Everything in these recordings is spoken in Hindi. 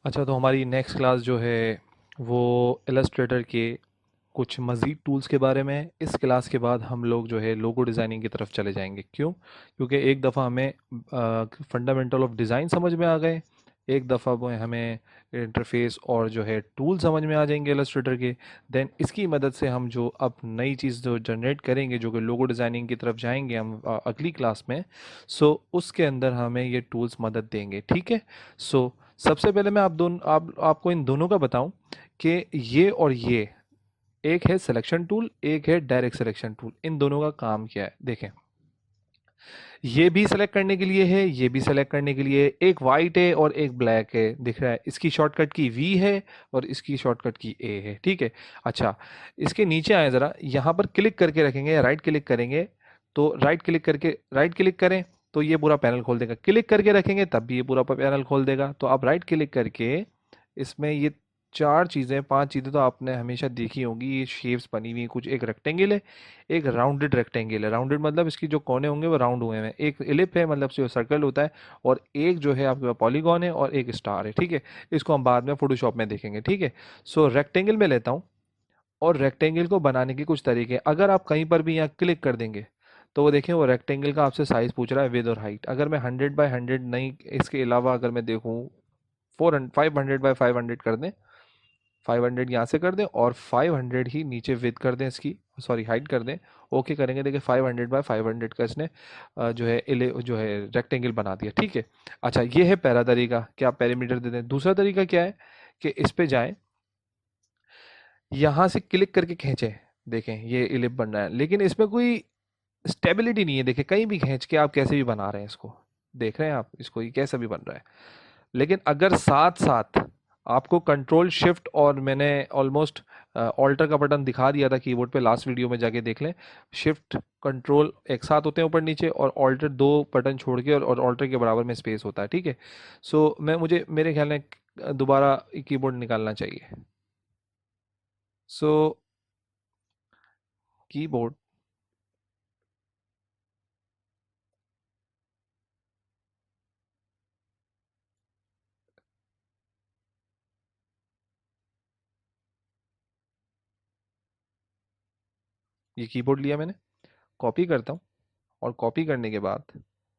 अच्छा, तो हमारी नेक्स्ट क्लास जो है वो इलस्ट्रेटर के कुछ मज़ीद टूल्स के बारे में है। इस क्लास के बाद हम लोग जो है लोगो डिज़ाइनिंग की तरफ चले जाएंगे। क्यों? क्योंकि एक दफ़ा हमें फंडामेंटल ऑफ डिज़ाइन समझ में आ गए, एक दफ़ा वो हमें इंटरफेस और जो है टूल समझ में आ जाएंगे इलस्ट्रेटर के। देन इसकी मदद से हम जो अब नई चीज़ जो जनरेट करेंगे, जो कि लोगो डिज़ाइनिंग की तरफ जाएंगे हम अगली क्लास में। सो उसके अंदर हमें ये टूल्स मदद देंगे। ठीक है। सो सबसे पहले मैं आपको इन दोनों का बताऊं कि ये और ये, एक है सिलेक्शन टूल, एक है डायरेक्ट सिलेक्शन टूल। इन दोनों का काम क्या है देखें। ये भी सेलेक्ट करने के लिए है, ये भी सेलेक्ट करने के लिए है। एक वाइट है और एक ब्लैक है, दिख रहा है। इसकी शॉर्टकट की वी है और इसकी शॉर्टकट की ए है। ठीक है। अच्छा, इसके नीचे आए ज़रा, यहाँ पर क्लिक करके रखेंगे या राइट क्लिक करेंगे तो राइट क्लिक करके राइट क्लिक करें तो ये पूरा पैनल खोल देगा। क्लिक करके रखेंगे तब भी ये पूरा पैनल खोल देगा। तो आप राइट क्लिक करके इसमें ये चार चीज़ें, पांच चीज़ें तो आपने हमेशा देखी होंगी। ये शेप्स बनी हुई हैं, कुछ एक रेक्टेंगल है, एक राउंडेड रेक्टेंगल है। राउंडेड मतलब इसकी जो कोने होंगे वो राउंड हुए हैं। एक इलिप है, मतलब जो सर्कल होता है। और एक जो है आपके पास पॉलीगॉन है और एक स्टार है। ठीक है। इसको हम बाद में फोटोशॉप में देखेंगे। ठीक है। सो रेक्टेंगल में लेता हूँ और रेक्टेंगल को बनाने के कुछ तरीके हैं। अगर आप कहीं पर भी यहाँ क्लिक कर देंगे तो वो देखें, वो रेक्टेंगल का आपसे साइज पूछ रहा है, विद और हाइट। अगर मैं 100 बाय 100 नहीं, इसके अलावा अगर मैं देखूँ 500 बाय 500 कर दें, 500 यहाँ से कर दें और 500 ही नीचे विद कर दें, इसकी सॉरी हाइट कर दें। ओके करेंगे, देखिए 500 बाय 500 का इसने जो है जो है रेक्टेंगल बना दिया। ठीक है। अच्छा, ये है पहला तरीका कि आप पेरीमीटर दे दें। दूसरा तरीका क्या है कि इस पे जाएं, यहाँ से क्लिक करके खींचें। देखें ये इलिप बन रहा है, लेकिन इसमें कोई स्टेबिलिटी नहीं है। देखिए कहीं भी खींच के आप कैसे भी बना रहे हैं इसको, देख रहे हैं आप इसको, ये कैसा भी बन रहा है। लेकिन अगर साथ साथ आपको कंट्रोल शिफ्ट, और मैंने ऑलमोस्ट ऑल्टर का बटन दिखा दिया था कीबोर्ड पे, लास्ट वीडियो में जाके देख लें। शिफ्ट कंट्रोल एक साथ होते हैं ऊपर नीचे, और ऑल्टर दो बटन छोड़ के, और ऑल्टर के बराबर में स्पेस होता है। ठीक है। सो मैं मुझे मेरे ख्याल में दोबारा कीबोर्ड निकालना चाहिए। सो कीबोर्ड, ये कीबोर्ड लिया मैंने, कॉपी करता हूँ, और कॉपी करने के बाद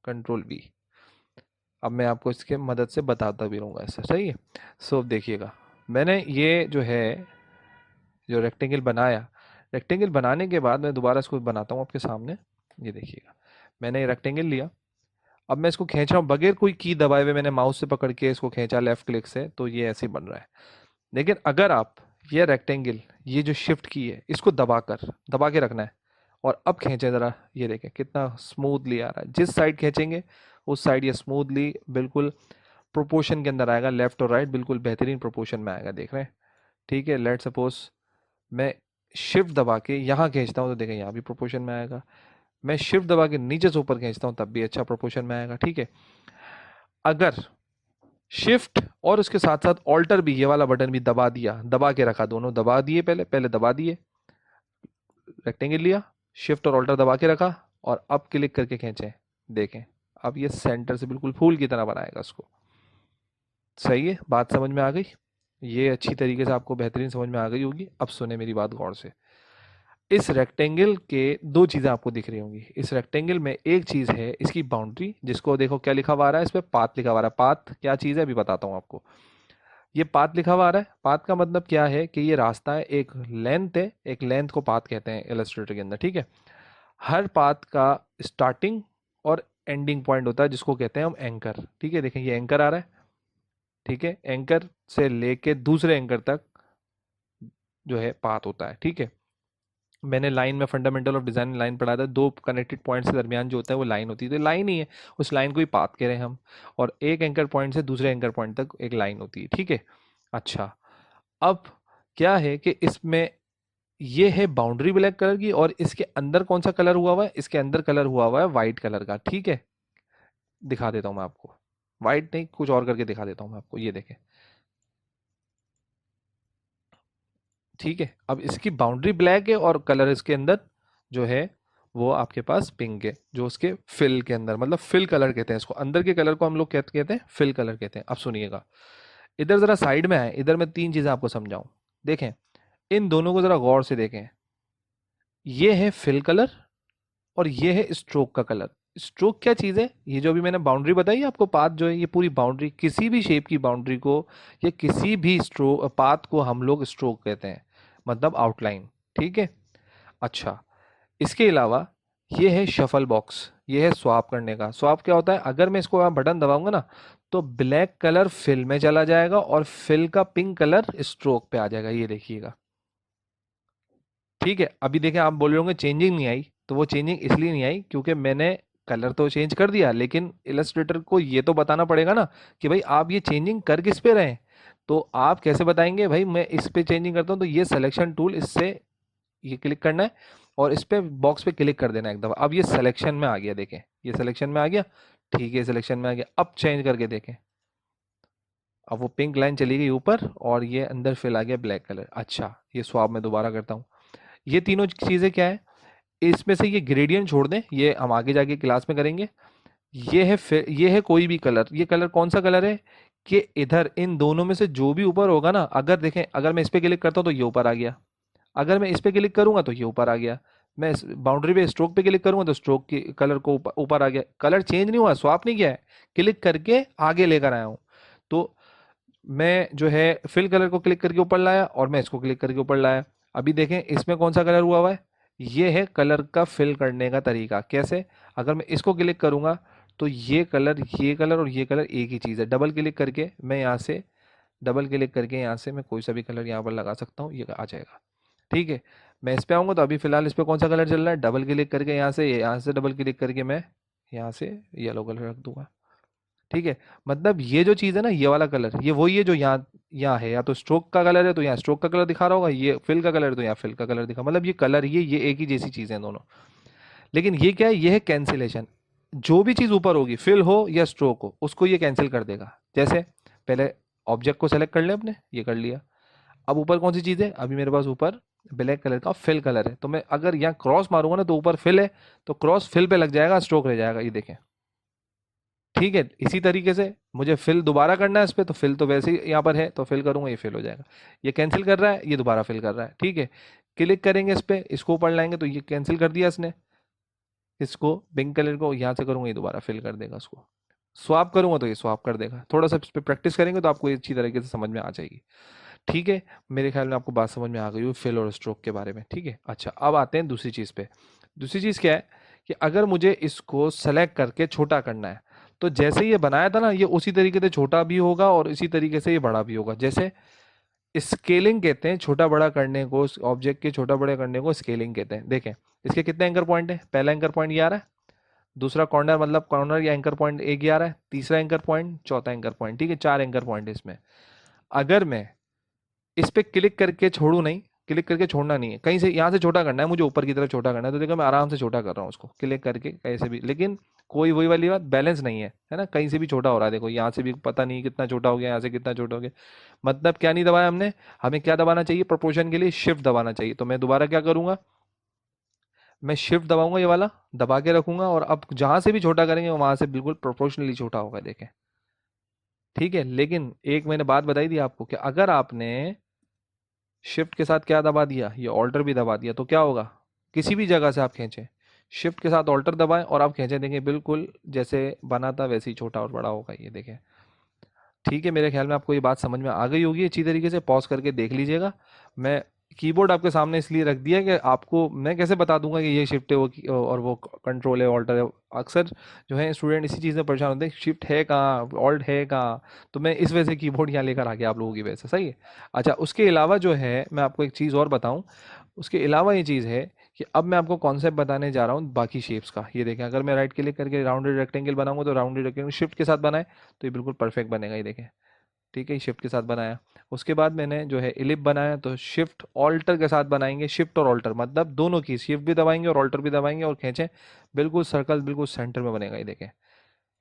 कंट्रोल वी। अब मैं आपको इसके मदद से बताता भी रहूँगा, ऐसा सही है। सो अब देखिएगा, मैंने ये जो है जो रेक्टेंगल बनाया, रेक्टेंगल बनाने के बाद मैं दोबारा इसको बनाता हूँ आपके सामने। ये देखिएगा, मैंने ये रेक्टेंगल लिया। अब मैं इसको खींच रहा हूँ बगैर कोई की दबाए हुए, मैंने माउस से पकड़ के इसको खींचा लेफ्ट क्लिक से, तो ये ऐसे ही बन रहा है। लेकिन अगर आप ये रेक्टेंगल, ये जो शिफ्ट की है, इसको दबा के रखना है और अब खींचे ज़रा, ये देखें कितना स्मूथली आ रहा है। जिस साइड खींचेंगे उस साइड ये स्मूथली बिल्कुल प्रोपोर्शन के अंदर आएगा, लेफ्ट और राइट बिल्कुल बेहतरीन प्रोपोर्शन में आएगा, देख रहे हैं। ठीक है। लेट सपोज मैं शिफ्ट दबा के यहाँ खींचता हूँ तो देखें यहाँ भी प्रोपोर्शन में आएगा। मैं शिफ्ट दबा के नीचे से ऊपर खींचता हूँ तब भी अच्छा प्रोपोर्शन में आएगा। ठीक है। अगर शिफ्ट और उसके साथ साथ ऑल्टर भी, ये वाला बटन भी दबा दिया, दबा के रखा, दोनों दबा दिए, पहले पहले दबा दिए, रेक्टेंगल लिया, शिफ्ट और ऑल्टर दबा के रखा, और अब क्लिक करके खींचे, देखें अब ये सेंटर से बिल्कुल फूल की तरह बनाएगा उसको। सही है, बात समझ में आ गई? ये अच्छी तरीके से आपको बेहतरीन समझ में आ गई होगी। अब सुने मेरी बात गौर से। इस रेक्टेंगल के दो चीज़ें आपको दिख रही होंगी। इस रेक्टेंगल में एक चीज़ है इसकी बाउंड्री, जिसको देखो क्या लिखा हुआ आ रहा है, इस पर पाथ लिखा हुआ आ रहा है। पाथ क्या चीज़ है अभी बताता हूँ आपको। ये पाथ लिखा हुआ आ रहा है। पाथ का मतलब क्या है कि ये रास्ता है, एक लेंथ है, एक लेंथ को पाथ कहते हैं इलस्ट्रेटर के अंदर। ठीक है। हर पाथ का स्टार्टिंग और एंडिंग पॉइंट होता है, जिसको कहते हैं हम एंकर। ठीक है। देखें ये एंकर आ रहा है। ठीक है। एंकर से लेके दूसरे एंकर तक जो है पाथ होता है। ठीक है। मैंने लाइन में फंडामेंटल ऑफ डिजाइन लाइन पढ़ा था, दो कनेक्टेड पॉइंट्स के दरमियान जो होता है वो लाइन होती है, तो लाइन ही है, उस लाइन को ही पाथ कह रहे हैं हम। और एक एंकर पॉइंट से दूसरे एंकर पॉइंट तक एक लाइन होती है। ठीक है। अच्छा, अब क्या है कि इसमें ये है बाउंड्री ब्लैक कलर की, और इसके अंदर कौन सा कलर हुआ हुआ है, इसके अंदर कलर हुआ हुआ है वाइट कलर का। ठीक है। दिखा देता हूं मैं आपको, वाइट नहीं कुछ और करके दिखा देता हूं मैं आपको, ये देखें। ठीक है। अब इसकी बाउंड्री ब्लैक है और कलर इसके अंदर जो है वो आपके पास पिंक है, जो उसके फिल के अंदर, मतलब फिल कलर कहते हैं इसको, अंदर के कलर को हम लोग कहते हैं फिल कलर कहते हैं। अब सुनिएगा, इधर जरा साइड में आए, इधर मैं तीन चीजें आपको समझाऊं। देखें, इन दोनों को जरा गौर से देखें। ये है फिल कलर और ये है स्ट्रोक का कलर। स्ट्रोक क्या चीज है? ये जो अभी मैंने बाउंड्री बताई आपको, पाथ जो है, ये पूरी बाउंड्री, किसी भी शेप की बाउंड्री को या किसी भी स्ट्रोक पाथ को हम लोग स्ट्रोक कहते हैं, मतलब आउटलाइन। ठीक है। अच्छा, इसके अलावा ये है शफल बॉक्स, ये है स्वैप करने का। स्वैप क्या होता है? अगर मैं इसको यहाँ बटन दबाऊंगा ना, तो ब्लैक कलर फिल में चला जाएगा और फिल का पिंक कलर स्ट्रोक पे आ जाएगा, ये देखिएगा। ठीक है। अभी देखें, आप बोल रहे होंगे चेंजिंग नहीं आई, तो वो चेंजिंग इसलिए नहीं आई क्योंकि मैंने कलर तो चेंज कर दिया, लेकिन इलस्ट्रेटर को ये तो बताना पड़ेगा ना कि भाई आप ये चेंजिंग कर किस पे रहे हैं। तो आप कैसे बताएंगे? भाई मैं इस पे चेंजिंग करता हूँ, तो ये सिलेक्शन टूल, इससे ये क्लिक करना है और इस पे बॉक्स पे क्लिक कर देना है एक दफा। अब ये सिलेक्शन में आ गया, देखें ये सिलेक्शन में आ गया। ठीक है, सिलेक्शन में आ गया। अब चेंज करके देखें, अब वो पिंक लाइन चली गई ऊपर और ये अंदर फिल आ गया ब्लैक कलर। अच्छा, ये स्वैप में दोबारा करता हूँ। ये तीनों चीजें क्या है? इसमें से ये ग्रेडियंट छोड़ दें, ये हम आगे जाके क्लास में करेंगे। ये है कोई भी कलर। ये कलर कौन सा कलर है? कि इधर इन दोनों में से जो भी ऊपर होगा ना, अगर देखें, अगर मैं इस पे क्लिक करता हूँ तो ये ऊपर आ गया, अगर मैं इस पे क्लिक करूंगा तो ये ऊपर आ गया, मैं इस बाउंड्री पे स्ट्रोक पे क्लिक करूंगा तो स्ट्रोक की कलर को ऊपर आ गया। कलर चेंज नहीं हुआ, स्वैप नहीं किया है, क्लिक करके आगे लेकर आया हूँ। तो मैं जो है फिल कलर को क्लिक करके ऊपर लाया और मैं इसको क्लिक करके ऊपर लाया। अभी देखें इसमें कौन सा कलर हुआ है? ये है कलर का फिल करने का तरीका। कैसे? अगर मैं इसको क्लिक करूंगा तो ये कलर और ये कलर एक ही चीज़ है। डबल क्लिक करके मैं यहाँ से, डबल क्लिक करके यहाँ से मैं कोई सा भी कलर यहाँ पर लगा सकता हूँ, ये आ जाएगा। ठीक है। मैं इस पे आऊंगा तो अभी फिलहाल इस पे कौन सा कलर चल रहा है? डबल क्लिक करके यहाँ से डबल क्लिक करके मैं यहाँ से येलो कलर रख दूंगा। ठीक है। मतलब ये जो चीज़ है ना, ये वाला कलर, ये वही है जो यहाँ यहाँ है। या तो स्ट्रोक का कलर है तो यहाँ स्ट्रोक का कलर दिखा रहा होगा, ये फिल का कलर है तो यहाँ फिल का कलर दिखा, मतलब ये कलर, ये एक ही जैसी चीज़ें हैं दोनों। लेकिन ये क्या है? ये है कैंसिलेशन। जो भी चीज़ ऊपर होगी, फिल हो या स्ट्रोक हो, उसको ये कैंसिल कर देगा। जैसे पहले ऑब्जेक्ट को सेलेक्ट कर लें अपने, ये कर लिया। अब ऊपर कौन सी चीज़ है? अभी मेरे पास ऊपर ब्लैक कलर का फिल कलर है, तो मैं अगर यहाँ क्रॉस मारूंगा ना, तो ऊपर फिल है तो क्रॉस फिल पे लग जाएगा, स्ट्रोक रह जाएगा, ये देखें। ठीक है। इसी तरीके से मुझे फिल दोबारा करना है इस पर, तो फिल तो वैसे ही यहाँ पर है तो फिल करूंगा, ये फिल हो जाएगा। ये कैंसिल कर रहा है, ये दोबारा फिल कर रहा है। ठीक है। क्लिक करेंगे इस पर, इसको ऊपर लाएंगे तो ये कैंसिल कर दिया इसने। इसको पिंक कलर को यहाँ से करूंगा, ये दोबारा फिल कर देगा उसको। स्वैप करूंगा तो ये स्वैप कर देगा। थोड़ा सा इस पर प्रैक्टिस करेंगे तो आपको ये अच्छी तरीके से समझ में आ जाएगी। ठीक है। मेरे ख्याल में आपको बात समझ में आ गई हो फिल और स्ट्रोक के बारे में। ठीक है। अच्छा, अब आते हैं दूसरी चीज़ पे। दूसरी चीज़ क्या है कि अगर मुझे इसको सेलेक्ट करके छोटा करना है, तो जैसे ये बनाया था ना, ये उसी तरीके से छोटा भी होगा और इसी तरीके से ये बड़ा भी होगा। जैसे स्केलिंग कहते हैं छोटा बड़ा करने को, ऑब्जेक्ट के छोटा बड़ा करने को स्केलिंग कहते हैं। देखें इसके कितने एंकर पॉइंट है? पहला एंकर पॉइंट ये आ रहा है, दूसरा कॉर्नर मतलब कॉर्नर या एंकर पॉइंट एक ही आ रहा है, तीसरा एंकर पॉइंट, चौथा एंकर पॉइंट। ठीक है, चार एंकर पॉइंट है इसमें। अगर मैं इस पे क्लिक करके छोड़ू नहीं, क्लिक करके छोड़ना नहीं है, कहीं से यहाँ से छोटा करना है मुझे, ऊपर की तरफ छोटा करना है, तो देखो मैं आराम से छोटा कर रहा हूँ उसको क्लिक करके कैसे भी। लेकिन कोई वही वाली बात, बैलेंस नहीं है ना, कहीं से भी छोटा हो रहा है। देखो यहाँ से भी पता नहीं कितना छोटा हो गया, यहाँ से कितना छोटा हो गया। मतलब क्या नहीं दबाया हमने? हमें क्या दबाना चाहिए प्रोपोर्शन के लिए? शिफ्ट दबाना चाहिए। तो मैं दोबारा क्या करूंगा, मैं शिफ्ट दबाऊंगा, ये वाला दबा के रखूंगा, और अब जहां से भी छोटा करेंगे वहां से बिल्कुल प्रोपोर्शनली छोटा होगा, देखें। ठीक है। लेकिन एक मैंने बात बताई थी आपको कि अगर आपने शिफ्ट के साथ क्या दबा दिया, ये ऑल्टर भी दबा दिया, तो क्या होगा? किसी भी जगह से आप खींचें, शिफ्ट के साथ ऑल्टर दबाएं और आप खींचें, देखें बिल्कुल जैसे बना था वैसे ही छोटा और बड़ा होगा, ये देखें। ठीक है। मेरे ख्याल में आपको ये बात समझ में आ गई होगी अच्छी तरीके से। पॉज करके देख लीजिएगा। मैं कीबोर्ड आपके सामने इसलिए रख दिया कि आपको मैं कैसे बता दूंगा कि ये शिफ्ट है और वो कंट्रोल है, ऑल्टर है। अक्सर जो है स्टूडेंट इसी चीज़ में परेशान होते हैं, शिफ्ट है कहाँ, ऑल्ट है कहाँ। तो मैं इस वजह से कीबोर्ड यहाँ लेकर आ गया आप लोगों की वजह से। सही है। अच्छा, उसके अलावा जो है मैं आपको एक चीज़ और बताऊँ। उसके अलावा ये चीज़ है कि अब मैं आपको कॉन्सेप्ट बताने जा रहा हूँ बाकी शेप्स का। ये देखें, अगर मैं राइट क्लिक करके राउंडेड रेक्टेंगल बनाऊंगा तो राउंडेड रेक्टेंगल शिफ्ट के साथ बनाए तो ये बिल्कुल परफेक्ट बनेगा, ये देखें। ठीक है, शिफ्ट के साथ बनाया। उसके बाद मैंने जो है इलिप बनाया, तो शिफ्ट ऑल्टर के साथ बनाएंगे। शिफ्ट और ऑल्टर मतलब दोनों की, शिफ्ट भी दबाएंगे और ऑल्टर भी दबाएंगे और खींचें, बिल्कुल सर्कल बिल्कुल सेंटर में बनेगा, ये देखें।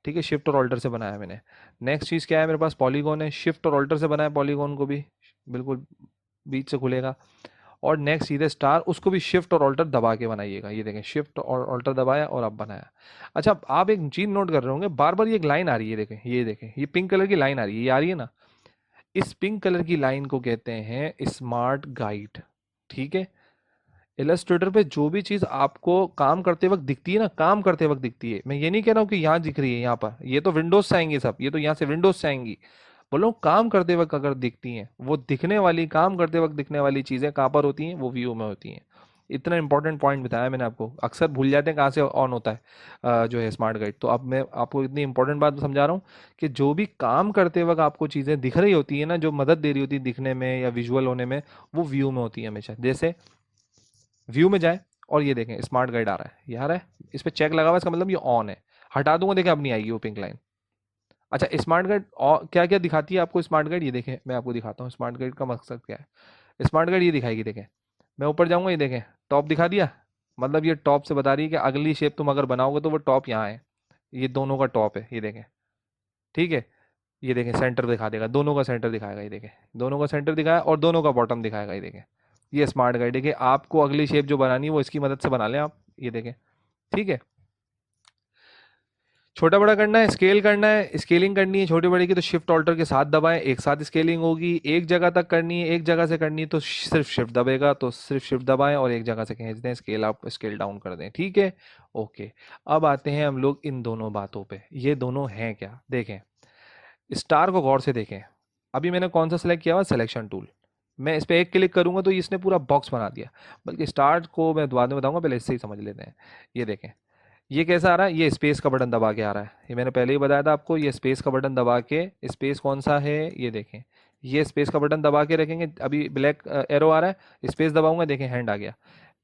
ठीक है, शिफ्ट और ऑल्टर से बनाया मैंने। नेक्स्ट चीज़ क्या है मेरे पास? पॉलीगॉन है, शिफ्ट और ऑल्टर से बनाया पॉलीगॉन को भी, बिल्कुल बीच से खुलेगा। और नेक्स्ट सीधे स्टार, उसको भी शिफ्ट और ऑल्टर दबा के बनाइएगा, ये देखें, शिफ्ट और ऑल्टर दबाया और अब बनाया। अच्छा, आप एक चीज़ नोट कर रहे होंगे, बार बार ये एक लाइन आ रही है, देखें, ये देखें, ये पिंक कलर की लाइन आ रही है, ये आ रही है ना, इस पिंक कलर की लाइन को कहते हैं स्मार्ट गाइड। ठीक है, इलस्ट्रेटर पे जो भी चीज आपको काम करते वक्त दिखती है ना, काम करते वक्त दिखती है, मैं ये नहीं कह रहा हूँ कि यहाँ दिख रही है, यहाँ पर ये तो विंडोज से आएंगी सब, ये तो यहाँ से विंडोज से आएंगी। बोलो काम करते वक्त अगर दिखती हैं, वो दिखने वाली, काम करते वक्त दिखने वाली चीजें कहाँ पर होती हैं, वो व्यू में होती हैं। इतना इंपॉर्टेंट पॉइंट बताया मैंने आपको, अक्सर भूल जाते हैं कहाँ से ऑन होता है जो है स्मार्ट गाइड। तो अब मैं आपको इतनी इंपॉर्टेंट बात समझा रहा हूँ कि जो भी काम करते वक्त आपको चीज़ें दिख रही होती है ना, जो मदद दे रही होती है दिखने में या विजुअल होने में, वो व्यू में होती है हमेशा। जैसे व्यू में जाए और ये देखें स्मार्ट गाइड आ रहा है, ये आ रहा है, इस पर चेक लगा हुआ है, इसका मतलब ये ऑन है। हटा दूंगा, देखें अब नहीं आएगी वो पिंक लाइन। अच्छा, स्मार्ट गाइड और क्या क्या दिखाती है आपको स्मार्ट गाइड, ये देखें मैं आपको दिखाता हूँ स्मार्ट गाइड का मकसद क्या है। स्मार्ट गाइड ये दिखाएगी, देखें मैं ऊपर जाऊंगा, ये देखें टॉप दिखा दिया, मतलब ये टॉप से बता रही है कि अगली शेप तुम अगर बनाओगे तो वो टॉप यहाँ है, ये दोनों का टॉप है, ये देखें। ठीक है, ये देखें सेंटर दिखा देगा, दोनों का सेंटर दिखाएगा, ये देखें दोनों का सेंटर दिखाया और दोनों का बॉटम दिखाएगा, ये देखें। ये स्मार्ट गाइड है कि आपको अगली शेप जो बनानी है वो इसकी मदद से बना लें आप, ये देखें। ठीक है, छोटा बड़ा करना है, स्केल करना है, स्केलिंग करनी है छोटे बड़े की तो शिफ्ट ऑल्टर के साथ दबाएं, एक साथ स्केलिंग होगी। एक जगह तक करनी है, एक जगह से करनी है तो सिर्फ शिफ्ट दबेगा, तो सिर्फ शिफ्ट दबाएं और एक जगह से खींच दें, स्केल अप स्केल डाउन कर दें। ठीक है, ओके। अब आते हैं हम लोग इन दोनों बातों पे, ये दोनों हैं क्या, देखें स्टार को गौर से देखें। अभी मैंने कौन सा सेलेक्ट किया हुआ, सिलेक्शन टूल। मैं इस पर एक क्लिक करूंगा तो इसने पूरा बॉक्स बना दिया, बल्कि स्टार्ट को मैं बाद में बताऊंगा, पहले इससे ही समझ लेते हैं। ये देखें ये कैसा आ रहा है, ये स्पेस का बटन दबा के आ रहा है, ये मैंने पहले ही बताया था आपको, ये स्पेस का बटन दबा के, स्पेस कौन सा है ये देखें, ये स्पेस का बटन दबा के रखेंगे, अभी ब्लैक एरो आ रहा है, स्पेस दबाऊंगा, देखें हैंड आ गया।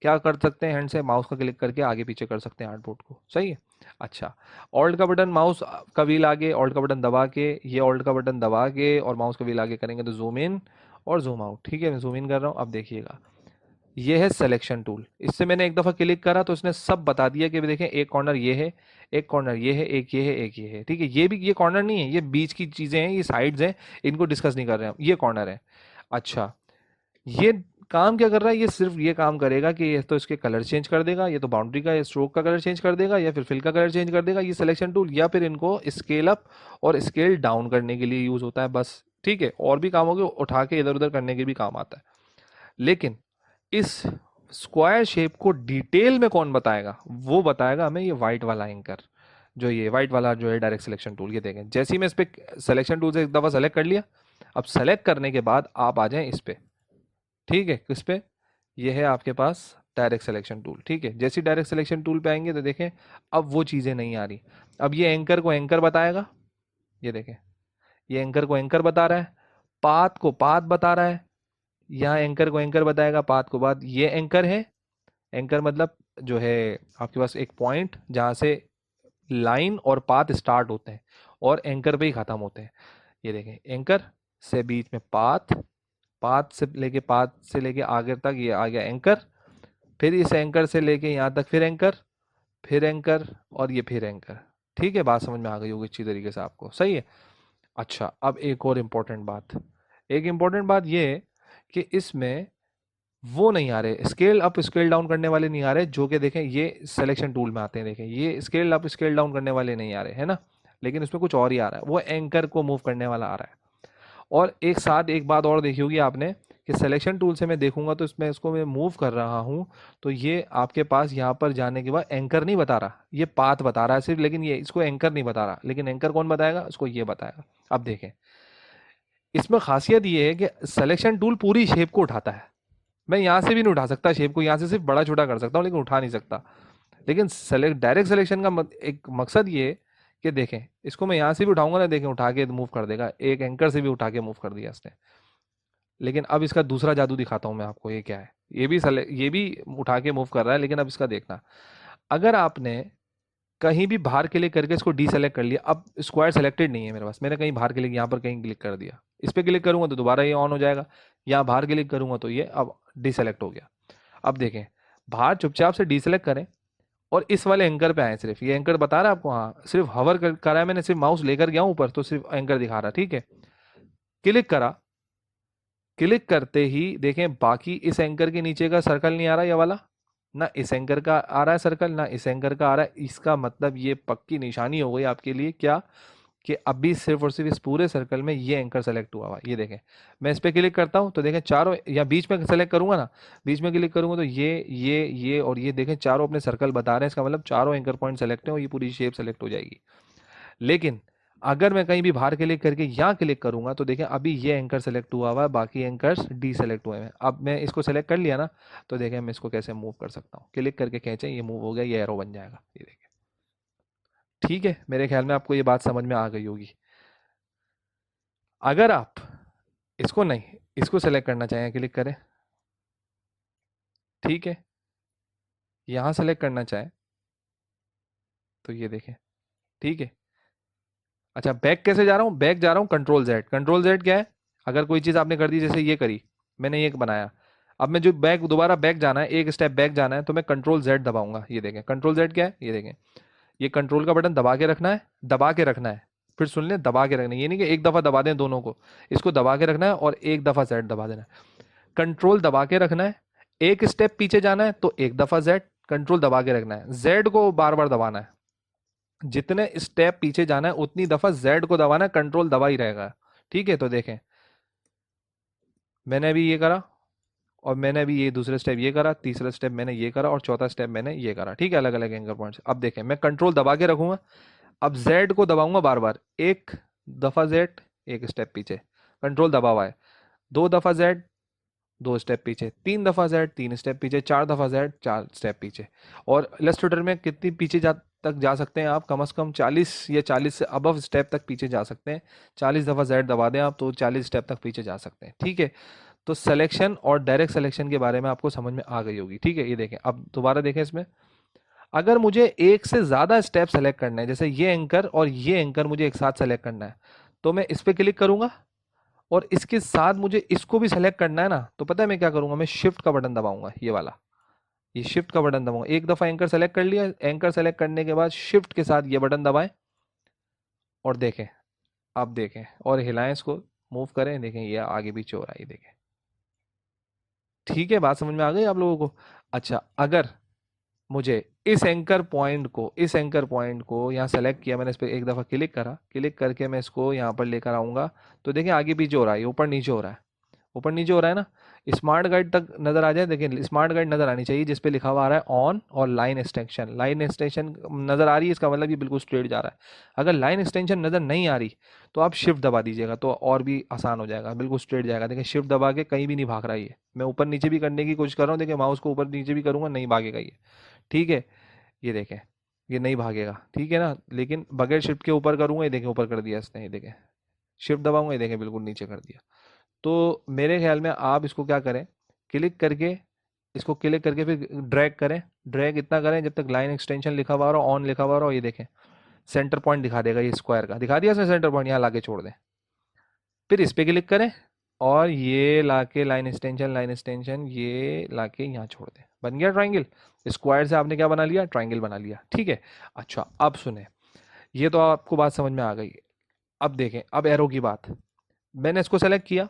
क्या कर सकते हैं हैंड से, माउस का क्लिक करके आगे पीछे कर सकते हैं आर्टबोर्ड को, सही है। अच्छा, ऑल्ट का बटन, माउस का व्हील आगे, ऑल्ट का बटन दबा के, ये ऑल्ट का बटन दबा के और माउस का व्हील आगे करेंगे तो जूम इन और जूम आउट। ठीक है, मैं जूम इन कर रहा हूँ, अब देखिएगा ये है सिलेक्शन टूल। इससे मैंने एक दफ़ा क्लिक करा तो उसने सब बता दिया कि देखें एक कॉर्नर ये है, एक कॉर्नर ये है, एक ये है, एक ये है। ठीक है, ये भी, ये कॉर्नर नहीं है, ये बीच की चीज़ें हैं, ये साइड्स हैं, इनको डिस्कस नहीं कर रहे हैं, ये कॉर्नर है। अच्छा, ये काम क्या कर रहा है, ये सिर्फ ये काम करेगा कि ये तो इसके कलर चेंज कर देगा, ये तो बाउंड्री का या स्ट्रोक का कलर चेंज कर देगा या फिर फिल का कलर चेंज कर देगा, ये सिलेक्शन टूल, या फिर इनको स्केल अप और स्केल डाउन करने के लिए यूज़ होता है बस। ठीक है, और भी काम होंगे, उठा के इधर उधर करने के भी काम आता है। लेकिन इस स्क्वायर शेप को डिटेल में कौन बताएगा, वो बताएगा हमें ये वाइट वाला एंकर, जो ये वाइट वाला जो है डायरेक्ट सिलेक्शन टूल। ये देखें जैसे ही मैं इस पर सिलेक्शन टूल से एक दफ़ा सेलेक्ट कर लिया, अब सेलेक्ट करने के बाद आप आ जाएं इस पे। ठीक है, किस पे, ये है आपके पास डायरेक्ट सिलेक्शन टूल। ठीक है, जैसे डायरेक्ट सिलेक्शन टूल पे आएंगे तो देखें अब वो चीज़ें नहीं आ रही, अब ये एंकर को एंकर बताएगा, ये देखें ये एंकर को एंकर बता रहा है, पाथ को पाथ बता रहा है, यहाँ एंकर को एंकर बताएगा, पाथ को पाथ। ये एंकर है, एंकर मतलब जो है आपके पास एक पॉइंट जहाँ से लाइन और पाथ स्टार्ट होते हैं और एंकर पे ही ख़त्म होते हैं। ये देखें एंकर से बीच में पाथ, पाथ से लेके आगे तक ये आ गया एंकर, फिर इस एंकर से लेके यहाँ तक फिर एंकर, फिर एंकर और ये फिर एंकर। ठीक है, बात समझ में आ गई होगी अच्छी तरीके से आपको, सही है। अच्छा, अब एक और इम्पोर्टेंट बात, एक इम्पोर्टेंट बात ये है कि इसमें वो नहीं आ रहे, स्केल अप स्केल डाउन करने वाले नहीं आ रहे, जो कि देखें ये सिलेक्शन टूल में आते हैं, देखें ये स्केल अप स्केल डाउन करने वाले नहीं आ रहे है ना, लेकिन उसमें कुछ और ही आ रहा है, वो एंकर को मूव करने वाला आ रहा है। और एक साथ एक बात और देखी होगी आपने कि सिलेक्शन टूल से मैं देखूंगा तो इसमें इसको मैं मूव कर रहा हूं, तो ये आपके पास यहाँ पर जाने के बाद एंकर नहीं बता रहा, ये पाथ बता रहा है सिर्फ, लेकिन ये इसको एंकर नहीं बता रहा, लेकिन एंकर कौन बताएगा, उसको ये बताएगा। अब देखें इसमें खासियत ये है कि सिलेक्शन टूल पूरी शेप को उठाता है, मैं यहाँ से भी नहीं उठा सकता शेप को, यहाँ से सिर्फ बड़ा छोटा कर सकता हूँ लेकिन उठा नहीं सकता। लेकिन डायरेक्ट सिलेक्शन का एक मकसद ये है कि देखें इसको मैं यहाँ से भी उठाऊंगा ना, देखें उठा के मूव कर देगा, एक एंकर से भी उठा के मूव कर दिया इसने। लेकिन अब इसका दूसरा जादू दिखाता हूँ मैं आपको, ये क्या है, ये भी उठा के मूव कर रहा है, लेकिन अब इसका देखना, अगर आपने कहीं भी बाहर क्लिक करके इसको डी सेलेक्ट कर लिया, अब स्क्वायर सेलेक्टेड नहीं है मेरे पास, मैंने कहीं बाहर क्लिक, यहाँ पर कहीं क्लिक कर दिया, इस पर क्लिक करूंगा तो दोबारा ये ऑन हो जाएगा, यहाँ बाहर क्लिक करूंगा तो ये अब डी सेलेक्ट हो गया। अब देखें बाहर चुपचाप से डी सेलेक्ट करें और इस वाले एंकर पे आए, सिर्फ ये एंकर बता रहा है आपको, हाँ सिर्फ हवर करा है मैंने, सिर्फ माउस लेकर गया ऊपर तो सिर्फ एंकर दिखा रहा। ठीक है, क्लिक करा, क्लिक करते ही देखें बाकी इस एंकर के नीचे का सर्कल नहीं आ रहा, ये वाला ना इस एंकर का आ रहा है सर्कल, ना इस एंकर का आ रहा है, इसका मतलब ये पक्की निशानी हो गई आपके लिए क्या, कि अभी सिर्फ और सिर्फ इस पूरे सर्कल में ये एंकर सेलेक्ट हुआ हुआ। ये देखें, मैं इस पर क्लिक करता हूँ तो देखें चारों, या बीच में सेलेक्ट करूंगा ना, बीच में क्लिक करूंगा तो ये और ये देखें चारों अपने सर्कल बता रहे हैं। इसका मतलब चारों एंकर पॉइंट सेलेक्ट है और ये पूरी शेप सेलेक्ट हो जाएगी। लेकिन अगर मैं कहीं भी बाहर क्लिक करके यहाँ क्लिक करूंगा तो देखें अभी ये एंकर सेलेक्ट हुआ हुआ है, बाकी एंकर्स डी सेलेक्ट हुए हैं। अब मैं इसको सेलेक्ट कर लिया ना, तो देखें मैं इसको कैसे मूव कर सकता हूँ। क्लिक करके खींचे, ये मूव हो गया, ये एरो बन जाएगा। ये देखें, ठीक है। मेरे ख्याल में आपको ये बात समझ में आ गई होगी। अगर आप इसको नहीं, इसको सेलेक्ट करना चाहें, क्लिक करें, ठीक है, यहाँ सेलेक्ट करना चाहें तो ये देखें, ठीक है। अच्छा, बैक कैसे जा रहा हूँ? बैक जा रहा हूँ कंट्रोल जेड। कंट्रोल जेड क्या है? अगर कोई चीज़ आपने कर दी, जैसे ये करी, मैंने ये बनाया, अब मैं जो बैक, दोबारा बैक जाना है, एक स्टेप बैक जाना है, तो मैं कंट्रोल जेड दबाऊंगा। ये देखें कंट्रोल जेड क्या है, ये देखें, ये कंट्रोल का बटन दबा के रखना है, दबा के रखना है। फिर सुन लें, दबा के रखना है, ये नहीं कि एक दफ़ा दबा दें दोनों को, इसको दबा के रखना है और एक दफ़ा जेड दबा देना है। कंट्रोल दबा के रखना है, एक स्टेप पीछे जाना है तो एक दफ़ा जेड, कंट्रोल दबा के रखना है, जेड को बार बार दबाना है। जितने स्टेप पीछे जाना है उतनी दफा जेड को दबाना है, कंट्रोल दबा ही रहेगा। ठीक है, तो देखें मैंने अभी ये करा, और मैंने अभी ये दूसरे स्टेप ये करा, तीसरा स्टेप मैंने ये करा, और चौथा स्टेप मैंने ये करा। ठीक है, अलग अलग एंकर पॉइंट्स। अब देखें मैं कंट्रोल दबा के रखूंगा, अब जेड को दबाऊंगा बार बार, एक दफा जेड, एक स्टेप पीछे, कंट्रोल दबा हुआ है, दो दफा जेड, दो स्टेप पीछे, तीन दफा जेड, तीन स्टेप पीछे, चार दफा जेड, चार स्टेप पीछे। और इलस्ट्रेटर में कितनी पीछे तक जा सकते हैं आप? कम से कम 40 या 40 से अबव स्टेप तक पीछे जा सकते हैं। 40 दफा जेड दबा दें आप तो 40 स्टेप तक पीछे जा सकते हैं। ठीक है, तो सिलेक्शन और डायरेक्ट सिलेक्शन के बारे में आपको समझ में आ गई होगी। ठीक है, ये देखें, अब दोबारा देखें इसमें, अगर मुझे एक से ज़्यादा स्टेप सेलेक्ट करना है, जैसे ये एंकर और ये एंकर मुझे एक साथ सेलेक्ट करना है, तो मैं इस पर क्लिक करूंगा, और इसके साथ मुझे इसको भी सेलेक्ट करना है ना, तो पता है मैं क्या करूंगा? मैं शिफ्ट का बटन दबाऊंगा, ये वाला, ये शिफ्ट का बटन दबाऊंगा। एक दफा एंकर सेलेक्ट कर लिया, एंकर सेलेक्ट करने के बाद शिफ्ट के साथ ये बटन दबाएं, और देखें, अब देखें, और हिलाएं इसको, मूव करें, देखें ये आगे पीछे हो रहा है, ये देखें। ठीक है, बात समझ में आ गई आप लोगों को? अच्छा, अगर मुझे इस एंकर पॉइंट को यहाँ सेलेक्ट किया मैंने, इस पर एक दफ़ा क्लिक करा, क्लिक करके मैं इसको यहाँ पर लेकर आऊँगा, तो देखें आगे पीछे हो रहा है, ये ऊपर नीचे हो रहा है, ऊपर नीचे हो रहा है ना। स्मार्ट गाइड तक नज़र आ जाए, देखिए स्मार्ट गाइड नज़र आनी चाहिए जिस पे लिखा हुआ आ रहा है ऑन, और लाइन एक्सटेंशन, लाइन एक्सटेंशन नज़र आ रही है, इसका मतलब ये बिल्कुल स्ट्रेट जा रहा है। अगर लाइन एक्सटेंशन नज़र नहीं आ रही तो आप शिफ्ट दबा दीजिएगा, तो और भी आसान हो जाएगा, बिल्कुल स्ट्रेट जाएगा। देखिए शिफ्ट दबा के कहीं भी नहीं भाग रहा है ये, मैं ऊपर नीचे भी करने की कोशिश कर रहा हूँ, देखिए माउस को ऊपर नीचे भी करूँगा, नहीं भागेगा ये। ठीक है, ये देखें, ये नहीं भागेगा, ठीक है ना। लेकिन बगैर शिफ्ट के ऊपर करूँगा, ये देखें ऊपर कर दिया इसने, ये देखें शिफ्ट दबाऊंगा, ये देखें बिल्कुल नीचे कर दिया। तो मेरे ख्याल में आप इसको क्या करें, क्लिक करके, इसको क्लिक करके फिर ड्रैग करें, ड्रैग इतना करें जब तक लाइन एक्सटेंशन लिखा हुआ हो, ऑन लिखा हुआ हो, ये देखें सेंटर पॉइंट दिखा देगा, ये स्क्वायर का दिखा दिया इसने सेंटर पॉइंट, यहाँ लाके छोड़ दें, फिर इस पर क्लिक करें, और ये लाके लाइन एक्सटेंशन ये लाके यहाँ छोड़ दें, बन गया ट्राइंगल। स्क्वायर से आपने क्या बना लिया? ट्राइंगल बना लिया। ठीक है, अच्छा अब सुने, ये तो आपको बात समझ में आ गई। अब देखें, अब एरो की बात, मैंने इसको सेलेक्ट किया,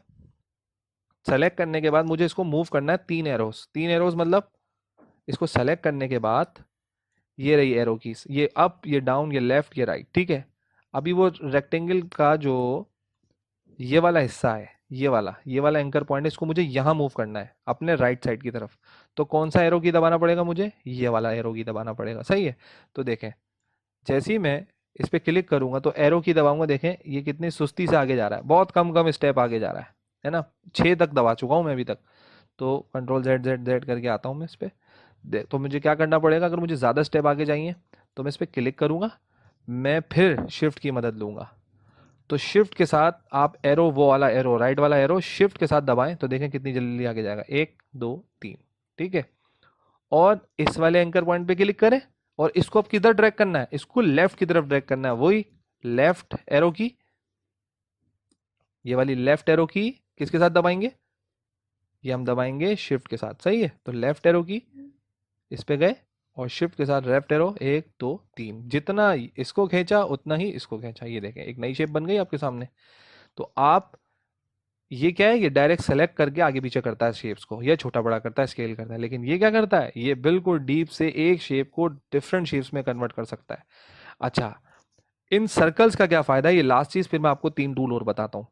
सेलेक्ट करने के बाद मुझे इसको मूव करना है, तीन एरोस, तीन एरोस मतलब इसको सेलेक्ट करने के बाद ये रही एरो कीज, ये अप, ये डाउन, ये लेफ्ट, ये राइट। ठीक है, अभी वो रेक्टेंगल का जो ये वाला हिस्सा है, ये वाला एंकर पॉइंट है, इसको मुझे यहाँ मूव करना है अपने राइट साइड की तरफ। तो कौन सा एरो की दबाना पड़ेगा मुझे? ये वाला एरो की दबाना पड़ेगा। सही है, तो देखें जैसे ही मैं इस पर क्लिक करूंगा तो एरो की दबाऊंगा, देखें ये कितनी सुस्ती से आगे जा रहा है, बहुत कम कम स्टेप आगे जा रहा है ना। 6 तक दबा चुका हूँ मैं अभी तक। तो कंट्रोल जेड जेड जेड करके आता हूँ मैं इस पर। तो मुझे क्या करना पड़ेगा, अगर मुझे ज़्यादा स्टेप आगे चाहिए तो मैं इस पर क्लिक करूँगा, मैं फिर शिफ्ट की मदद लूँगा। तो शिफ्ट के साथ आप एरो, वो वाला एरो, राइट वाला एरो शिफ्ट के साथ दबाएं तो देखें कितनी जल्दी आगे जाएगा, 1 2 3। ठीक है, और इस वाले एंकर पॉइंट पे क्लिक करें, और इसको अब किधर ड्रैग करना है? इसको लेफ्ट की तरफ ड्रैग करना है, वही लेफ्ट एरो की, ये वाली लेफ्ट एरो की किसके साथ दबाएंगे? ये हम दबाएंगे शिफ्ट के साथ। सही है, तो लेफ्ट एरो की इस पे गए, और शिफ्ट के साथ लेफ्ट एरो, 1 2 3, जितना इसको खींचा उतना ही इसको खींचा। ये देखें एक नई शेप बन गई आपके सामने। तो आप, ये क्या है, ये डायरेक्ट सेलेक्ट करके आगे पीछे करता है शेप्स को, ये छोटा बड़ा करता है, स्केल करता है, लेकिन ये क्या करता है, ये बिल्कुल डीप से एक शेप को डिफरेंट शेप्स में कन्वर्ट कर सकता है। अच्छा, इन सर्कल्स का क्या फायदा है, ये लास्ट चीज, फिर मैं आपको 3 टूल और बताता हूँ।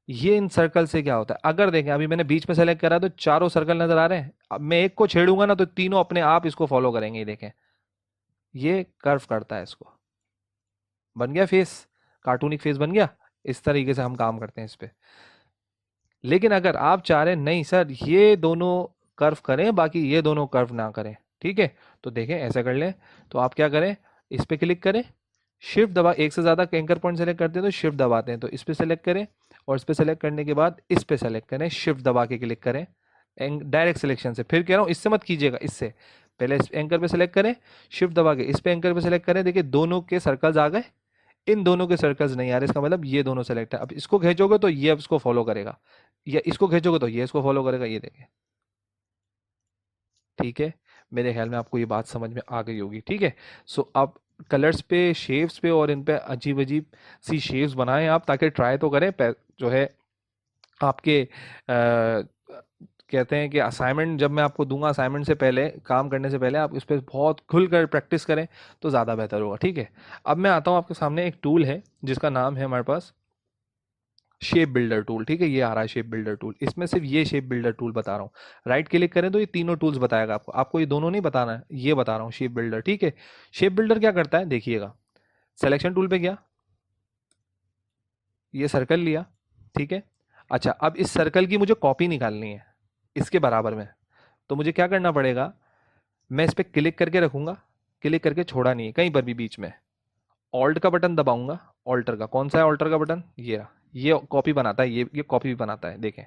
ये इन सर्कल से क्या होता है, अगर देखें अभी मैंने बीच में सेलेक्ट करा तो चारों सर्कल नजर आ रहे हैं, अब मैं एक को छेड़ूंगा ना तो तीनों अपने आप इसको फॉलो करेंगे, ये देखें, ये कर्व करता है इसको, बन गया फेस, कार्टूनिक फेस बन गया। इस तरीके से हम काम करते हैं इस पे। लेकिन अगर आप चाह रहे हैं नहीं सर ये दोनों कर्व करें बाकी ये दोनों कर्व ना करें, ठीक है, तो देखें ऐसा कर लें, तो आप क्या करें, इस पे क्लिक करें, शिफ्ट दबा, एक से ज़्यादा एंकर पॉइंट सेलेक्ट करते हैं तो शिफ्ट दबाते हैं, तो इस पे सेलेक्ट करें, और इस पे सेलेक्ट करने के बाद इस पे सेलेक्ट करें, शिफ्ट दबा के क्लिक करें, डायरेक्ट सिलेक्शन से, फिर कह रहा हूँ इससे मत कीजिएगा, इससे पहले इस एंकर पे सेलेक्ट करें, शिफ्ट दबा के इस पे एंकर पे सेलेक्ट करें, देखिए दोनों के सर्कल्स आ गए, इन दोनों के सर्कल्स नहीं आ रहे, इसका मतलब ये दोनों सेलेक्ट है, अब इसको खींचोगे तो ये अब इसको फॉलो करेगा, या इसको खींचोगे तो ये इसको फॉलो करेगा, ये देखिए, ठीक है, मेरे ख्याल में आपको ये बात समझ में आ गई होगी, ठीक है। सो अब कलर्स पे, शेप्स पे, और इन पे अजीब अजीब सी शेप्स बनाएं आप, ताकि ट्राई तो करें, जो है आपके कहते हैं कि असाइनमेंट जब मैं आपको दूंगा, असाइनमेंट से पहले, काम करने से पहले आप इस पर बहुत खुलकर प्रैक्टिस करें तो ज़्यादा बेहतर होगा, ठीक है। अब मैं आता हूँ आपके सामने, एक टूल है जिसका नाम है हमारे पास शेप बिल्डर टूल, ठीक है, ये आ रहा है शेप बिल्डर टूल, इसमें सिर्फ ये शेप बिल्डर टूल बता रहा हूँ, राइट क्लिक करें तो ये तीनों टूल्स बताएगा आपको, आपको ये दोनों नहीं बताना है, ये बता रहा हूँ शेप बिल्डर, ठीक है। शेप बिल्डर क्या करता है देखिएगा, सिलेक्शन टूल पे गया, ये सर्कल लिया, ठीक है, अच्छा अब इस सर्कल की मुझे कॉपी निकालनी है इसके बराबर में, तो मुझे क्या करना पड़ेगा, मैं इस पर क्लिक करके रखूंगा, क्लिक करके छोड़ा नहीं है कहीं पर भी बीच में, ऑल्ट का बटन दबाऊंगा, ऑल्टर का कौन सा है, ऑल्टर का बटन ये रहा, ये कॉपी बनाता है, ये कॉपी भी बनाता है, देखें,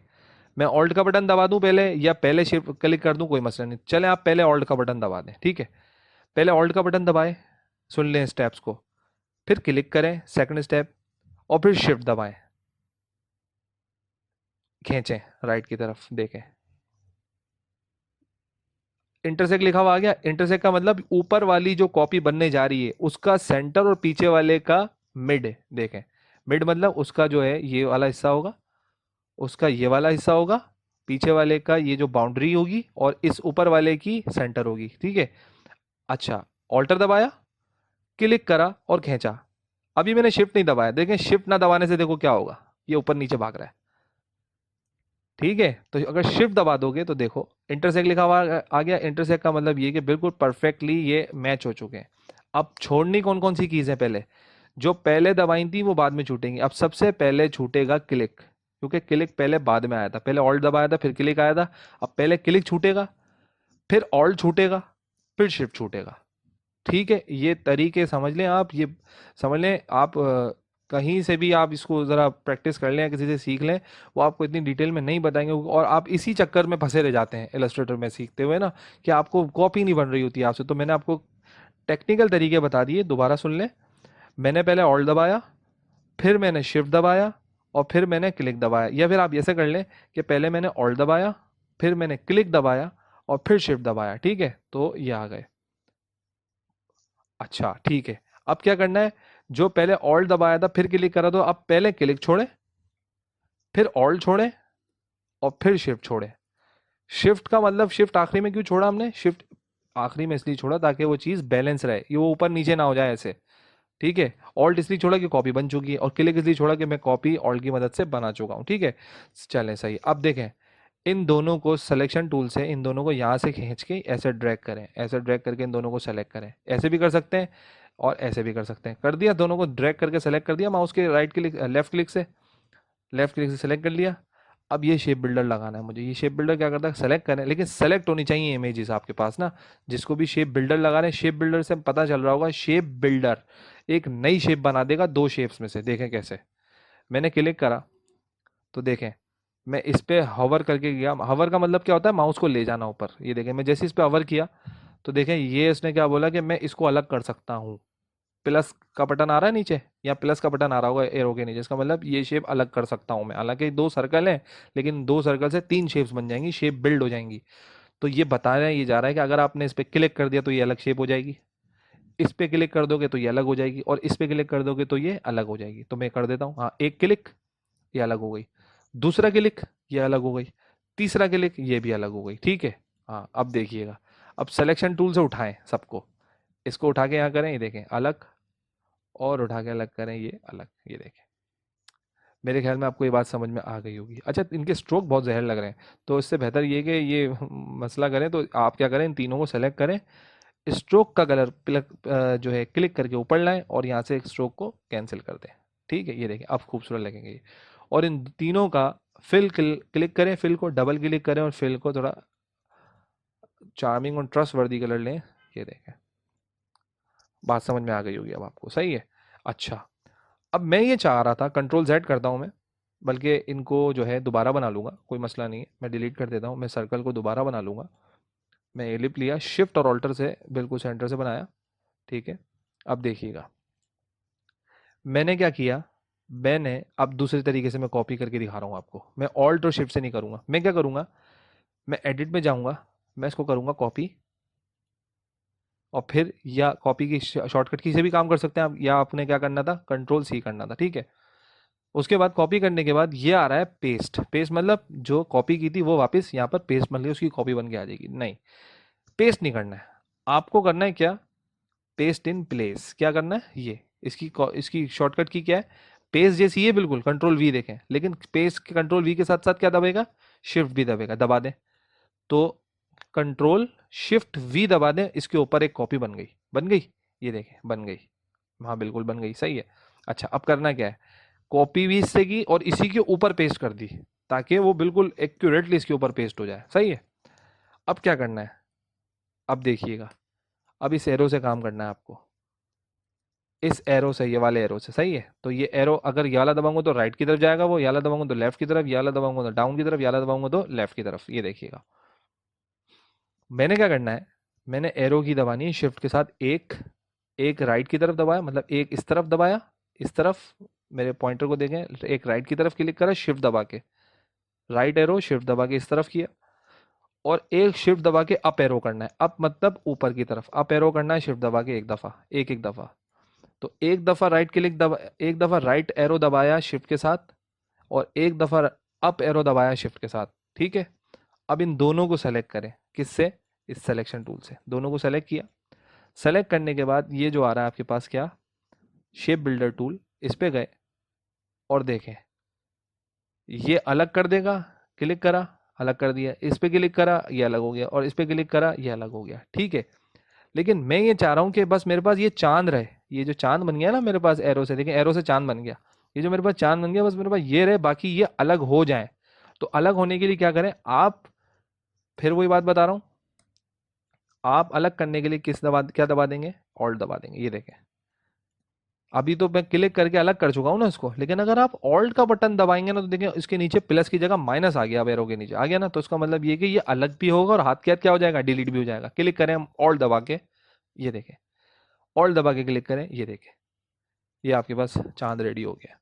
मैं ऑल्ट का बटन दबा दूं पहले, या पहले शिफ्ट क्लिक कर दूं, कोई मसला नहीं, चले आप पहले ऑल्ट का बटन दबा दें, ठीक है, पहले ऑल्ट का बटन दबाएं, सुन लें स्टेप्स को, फिर क्लिक करें सेकंड स्टेप, और फिर शिफ्ट दबाएं, खींचें राइट की तरफ, देखें इंटरसेक्ट लिखा हुआ आ गया, इंटरसेक्ट का मतलब ऊपर वाली जो कॉपी बनने जा रही है उसका सेंटर और पीछे वाले का मिड, देखें, मिड मतलब उसका जो है ये वाला हिस्सा होगा, उसका ये वाला हिस्सा होगा, पीछे वाले का ये जो बाउंड्री होगी, और इस ऊपर वाले की सेंटर होगी, ठीक है। अच्छा, ऑल्टर दबाया, क्लिक करा और खींचा, अभी मैंने शिफ्ट नहीं दबाया, देखें शिफ्ट ना दबाने से देखो क्या होगा, ये ऊपर नीचे भाग रहा है, ठीक है, तो अगर शिफ्ट दबा दोगे तो देखो इंटरसेक्ट लिखा हुआ आ गया, इंटरसेक्ट का मतलब ये कि बिल्कुल परफेक्टली ये मैच हो चुके हैं। अब छोड़नी कौन कौन सी कीज है, पहले जो पहले दबाई थी वो बाद में छूटेंगी, अब सबसे पहले छूटेगा क्लिक, क्योंकि क्लिक पहले बाद में आया था, पहले ऑल्ट दबाया था फिर क्लिक आया था, अब पहले क्लिक छूटेगा, फिर ऑल्ट छूटेगा, फिर शिफ्ट छूटेगा, ठीक है, ये तरीके समझ लें आप, ये समझ लें आप, कहीं से भी आप इसको ज़रा प्रैक्टिस कर लें या किसी से सीख लें, वो आपको इतनी डिटेल में नहीं बताएंगे, और आप इसी चक्कर में फंसे रह जाते हैं इलस्ट्रेटर में सीखते हुए ना, कि आपको कॉपी नहीं बन रही होती आपसे, तो मैंने आपको टेक्निकल तरीके बता दिए, दोबारा सुन लें, मैंने पहले ऑल्ट दबाया, फिर मैंने शिफ्ट दबाया, और फिर मैंने क्लिक दबाया, या फिर आप ऐसे कर लें कि पहले मैंने ऑल्ट दबाया, फिर मैंने क्लिक दबाया, और फिर शिफ्ट दबाया, ठीक है, तो ये आ गए। अच्छा ठीक है, अब क्या करना है, जो पहले ऑल्ट दबाया था फिर क्लिक करा, तो अब पहले क्लिक छोड़े, फिर ऑल्ट छोड़े, और फिर शिफ्ट छोड़े, शिफ्ट का मतलब शिफ्ट आखिरी में क्यों छोड़ा हमने, शिफ्ट आखिरी में इसलिए छोड़ा ताकि वो चीज़ बैलेंस रहे, ये वो ऊपर नीचे ना हो जाए ऐसे, ठीक है, ऑल्ट इसलिए छोड़ा कि कॉपी बन चुकी है, और क्लिक इसलिए छोड़ा कि मैं कॉपी ऑल्ट की मदद से बना चुका हूँ, ठीक है। चलें सही, अब देखें इन दोनों को सिलेक्शन टूल से, इन दोनों को यहाँ से खींच के ऐसे ड्रैग करें, ऐसे ड्रैग करके इन दोनों को सेलेक्ट करें, ऐसे भी कर सकते हैं और ऐसे भी कर सकते हैं, कर दिया, दोनों को ड्रैग करके सेलेक्ट कर दिया, माउस के राइट क्लिक, लेफ्ट क्लिक से, लेफ्ट क्लिक से सेलेक्ट कर लिया। अब ये शेप बिल्डर लगाना है मुझे, ये शेप बिल्डर क्या करता है, सेलेक्ट करें, लेकिन सेलेक्ट होनी चाहिए इमेजेस आपके पास ना, जिसको भी शेप बिल्डर लगा रहे हैं, शेप बिल्डर से पता चल रहा होगा, शेप बिल्डर एक नई शेप बना देगा दो शेप्स में से, देखें कैसे, मैंने क्लिक करा तो देखें, मैं इस पे हवर करके गया, हवर का मतलब क्या होता है, माउस को ले जाना ऊपर, ये देखें मैं जैसे इस पे हवर किया तो देखें ये इसने क्या बोला कि मैं इसको अलग कर सकता हूँ, प्लस का बटन आ रहा है नीचे, या प्लस का बटन आ रहा होगा एरो के नीचे, इसका मतलब ये शेप अलग कर सकता हूँ मैं, हालांकि दो सर्कल हैं लेकिन दो सर्कल से तीन शेप्स बन जाएंगी, शेप बिल्ड हो जाएंगी, तो ये बताया ये जा रहा है कि अगर आपने इस पर क्लिक कर दिया तो ये अलग शेप हो जाएगी, इस पे क्लिक कर दोगे तो ये अलग हो जाएगी, और इस पे क्लिक कर दोगे तो ये अलग हो जाएगी, तो मैं कर देता हूँ, हाँ एक क्लिक ये अलग हो गई, दूसरा क्लिक ये अलग हो गई, तीसरा क्लिक ये भी अलग हो गई, ठीक है। हाँ अब देखिएगा, अब सिलेक्शन टूल से उठाएं सबको, इसको उठा के यहाँ करें, ये देखें अलग और उठा के अलग करें, ये अलग, ये देखें। मेरे ख्याल में आपको ये बात समझ में आ गई होगी। अच्छा, इनके स्ट्रोक बहुत जहर लग रहे हैं, तो इससे बेहतर ये कि ये मसला करें तो आप क्या करें, इन तीनों को सेलेक्ट करें, स्ट्रोक का कलर जो है क्लिक करके ऊपर लाएं और यहाँ से स्ट्रोक को कैंसिल कर दें। ठीक है, ये देखें अब खूबसूरत लगेंगे ये। और इन तीनों का फिल क्लिक करें, फिल को डबल क्लिक करें और फिल को थोड़ा चार्मिंग और ट्रस्ट वर्दी कलर लें। ये देखें, बात समझ में आ गई होगी अब आपको, सही है। अच्छा, अब मैं ये चाह रहा था, कंट्रोल Z करता हूँ मैं, बल्कि इनको जो है दोबारा बना लूँगा, कोई मसला नहीं है, मैं डिलीट कर देता हूँ, मैं सर्कल को दोबारा बना लूँगा। मैं एलिप लिया, शिफ्ट और ऑल्टर से बिल्कुल सेंटर से बनाया। ठीक है, अब देखिएगा मैंने क्या किया, मैंने अब दूसरे तरीके से मैं कॉपी करके दिखा रहा हूँ आपको। मैं ऑल्ट और शिफ्ट से नहीं करूँगा, मैं क्या करूँगा, मैं एडिट में जाऊँगा, मैं इसको करूँगा कॉपी, और फिर या कॉपी की शॉर्टकट की से भी काम कर सकते हैं आप, या आपने क्या करना था, कंट्रोल C करना था। ठीक है, उसके बाद कॉपी करने के बाद ये आ रहा है पेस्ट। पेस्ट मतलब जो कॉपी की थी वो वापस यहाँ पर पेस्ट मतलब उसकी कॉपी बन के आ जाएगी। नहीं, पेस्ट नहीं करना है, आपको करना है क्या, पेस्ट इन प्लेस। क्या करना है, ये इसकी शॉर्टकट की क्या है, पेस्ट जैसी है बिल्कुल, कंट्रोल V देखें, लेकिन पेस्ट के कंट्रोल V के साथ साथ क्या दबेगा, शिफ्ट भी दबेगा, दबा दें तो कंट्रोल शिफ्ट V दबा दें, इसके ऊपर एक कॉपी बन गई, बन गई, ये देखें बन गई, हाँ बिल्कुल बन गई, सही है। अच्छा, अब करना क्या है, कॉपी भी इससे की और इसी के ऊपर पेस्ट कर दी, ताकि वो बिल्कुल एक्यूरेटली इसके ऊपर पेस्ट हो जाए, सही है। अब क्या करना है, अब देखिएगा, अब इस एरो से काम करना है आपको, इस एरो से, ये वाले एरो से, सही है। तो ये एरो अगर ये वाला दबाऊंगा तो राइट की तरफ जाएगा, वो ये वाला दबाऊंगा तो लेफ्ट की तरफ, ये वाला दबाऊंगा तो डाउन की तरफ, ये वाला दबाऊंगा तो लेफ्ट की तरफ। ये देखिएगा मैंने क्या करना है, मैंने एरो की दबानी है शिफ्ट के साथ, एक एक राइट की तरफ दबाया, मतलब एक इस तरफ दबाया, इस तरफ, मेरे पॉइंटर को देखें, एक राइट की तरफ क्लिक करा शिफ्ट दबा के, राइट एरो शिफ्ट दबा के इस तरफ किया, और एक शिफ्ट दबा के अप एरो करना है, अप मतलब ऊपर की तरफ, अप एरो करना है शिफ्ट दबा के एक दफ़ा, एक एक दफ़ा। तो एक दफ़ा राइट क्लिक दबा, एक दफ़ा राइट एरो दबाया शिफ्ट के साथ, और एक दफ़ा अप एरो दबाया शिफ्ट के साथ। ठीक है, अब इन दोनों को सेलेक्ट करें, किससे, इस सिलेक्शन टूल से, दोनों को सेलेक्ट किया। सेलेक्ट करने के बाद ये जो आ रहा है आपके पास क्या, शेप बिल्डर टूल, इस पे गए और देखें ये अलग कर देगा, क्लिक करा अलग कर दिया, इस पे क्लिक करा ये अलग हो गया, और इस पे क्लिक करा ये अलग हो गया। ठीक है, लेकिन मैं ये चाह रहा हूँ कि बस मेरे पास ये चांद रहे, ये जो चांद बन गया ना मेरे पास एरो से, देखें एरो से चांद बन गया, ये जो मेरे पास चांद बन गया बस मेरे पास ये रहे, बाकी ये अलग हो जाए। तो अलग होने के लिए क्या करें आप, फिर वही बात बता रहा हूँ, आप अलग करने के लिए किस दबा, क्या दबा देंगे, ऑल्ट दबा देंगे। ये देखें अभी तो मैं क्लिक करके अलग कर चुका हूँ ना इसको, लेकिन अगर आप ऑल्ट का बटन दबाएंगे ना तो देखें इसके नीचे प्लस की जगह माइनस आ गया, अब एरो के नीचे आ गया ना, तो इसका मतलब ये कि ये अलग भी होगा और हाथ के हाथ क्या हो जाएगा, डिलीट भी हो जाएगा। क्लिक करें हम ऑल्ट दबा के, ये देखें ऑल्ट दबा के क्लिक करें, ये देखें ये आपके पास चांद रेडी हो गया।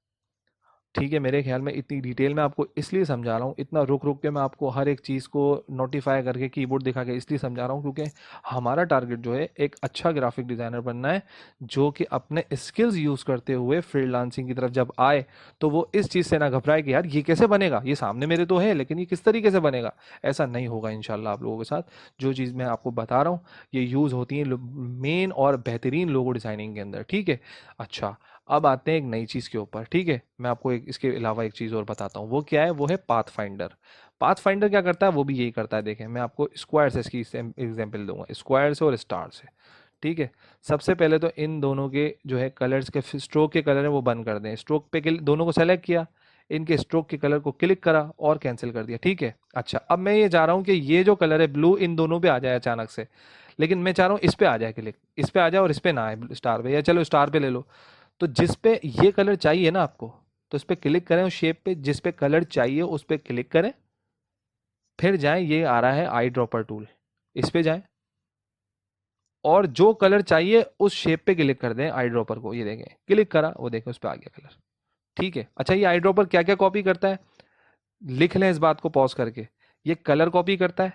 ठीक है, मेरे ख्याल में इतनी डिटेल में आपको इसलिए समझा रहा हूँ, इतना रुक रुक के मैं आपको हर एक चीज़ को नोटिफाई करके कीबोर्ड दिखा के इसलिए समझा रहा हूँ, क्योंकि हमारा टारगेट जो है एक अच्छा ग्राफिक डिज़ाइनर बनना है, जो कि अपने स्किल्स यूज़ करते हुए फ्रीलांसिंग की तरफ जब आए तो वो इस चीज़ से ना घबराए कि यार ये कैसे बनेगा, ये सामने मेरे तो है लेकिन ये किस तरीके से बनेगा। ऐसा नहीं होगा इंशाल्लाह आप लोगों के साथ। जो चीज़ मैं आपको बता रहा हूँ ये यूज़ होती है मेन और बेहतरीन लोगो डिज़ाइनिंग के अंदर। ठीक है, अच्छा अब आते हैं एक नई चीज़ के ऊपर। ठीक है, मैं आपको एक इसके अलावा एक चीज़ और बताता हूँ, वो क्या है, वो है पाथ फाइंडर। पाथ फाइंडर क्या करता है, वो भी यही करता है। देखें मैं आपको स्क्वायर से इसकी एग्जांपल दूंगा, स्क्वायर से और स्टार से। ठीक है, सबसे पहले तो इन दोनों के जो है कलर्स के स्ट्रोक के कलर है वो बंद कर दें। स्ट्रोक पे दोनों को सेलेक्ट किया, इनके स्ट्रोक के कलर को क्लिक करा और कैंसिल कर दिया। ठीक है, अच्छा अब मैं ये चाह रहा हूँ कि ये जो कलर है ब्लू इन दोनों पे आ जाए अचानक से, लेकिन मैं चाह रहा हूँ इस पे आ जाए क्लिक, इस पे आ जाए और इस पे ना आए स्टार पे, या चलो स्टार पे ले लो। तो जिस पे ये कलर चाहिए ना आपको, तो इस पे क्लिक करें, उस शेप पे जिस पे कलर चाहिए उस पे क्लिक करें, फिर जाएं, ये आ रहा है आई ड्रॉपर टूल, इस पे जाएं और जो कलर चाहिए उस शेप पे क्लिक कर दें आई ड्रॉपर को। ये देखें क्लिक करा, वो देखें उस पे आ गया कलर। ठीक है, अच्छा ये आई ड्रॉपर क्या क्या कॉपी करता है, लिख लें इस बात को पॉज करके। ये कलर कॉपी करता है,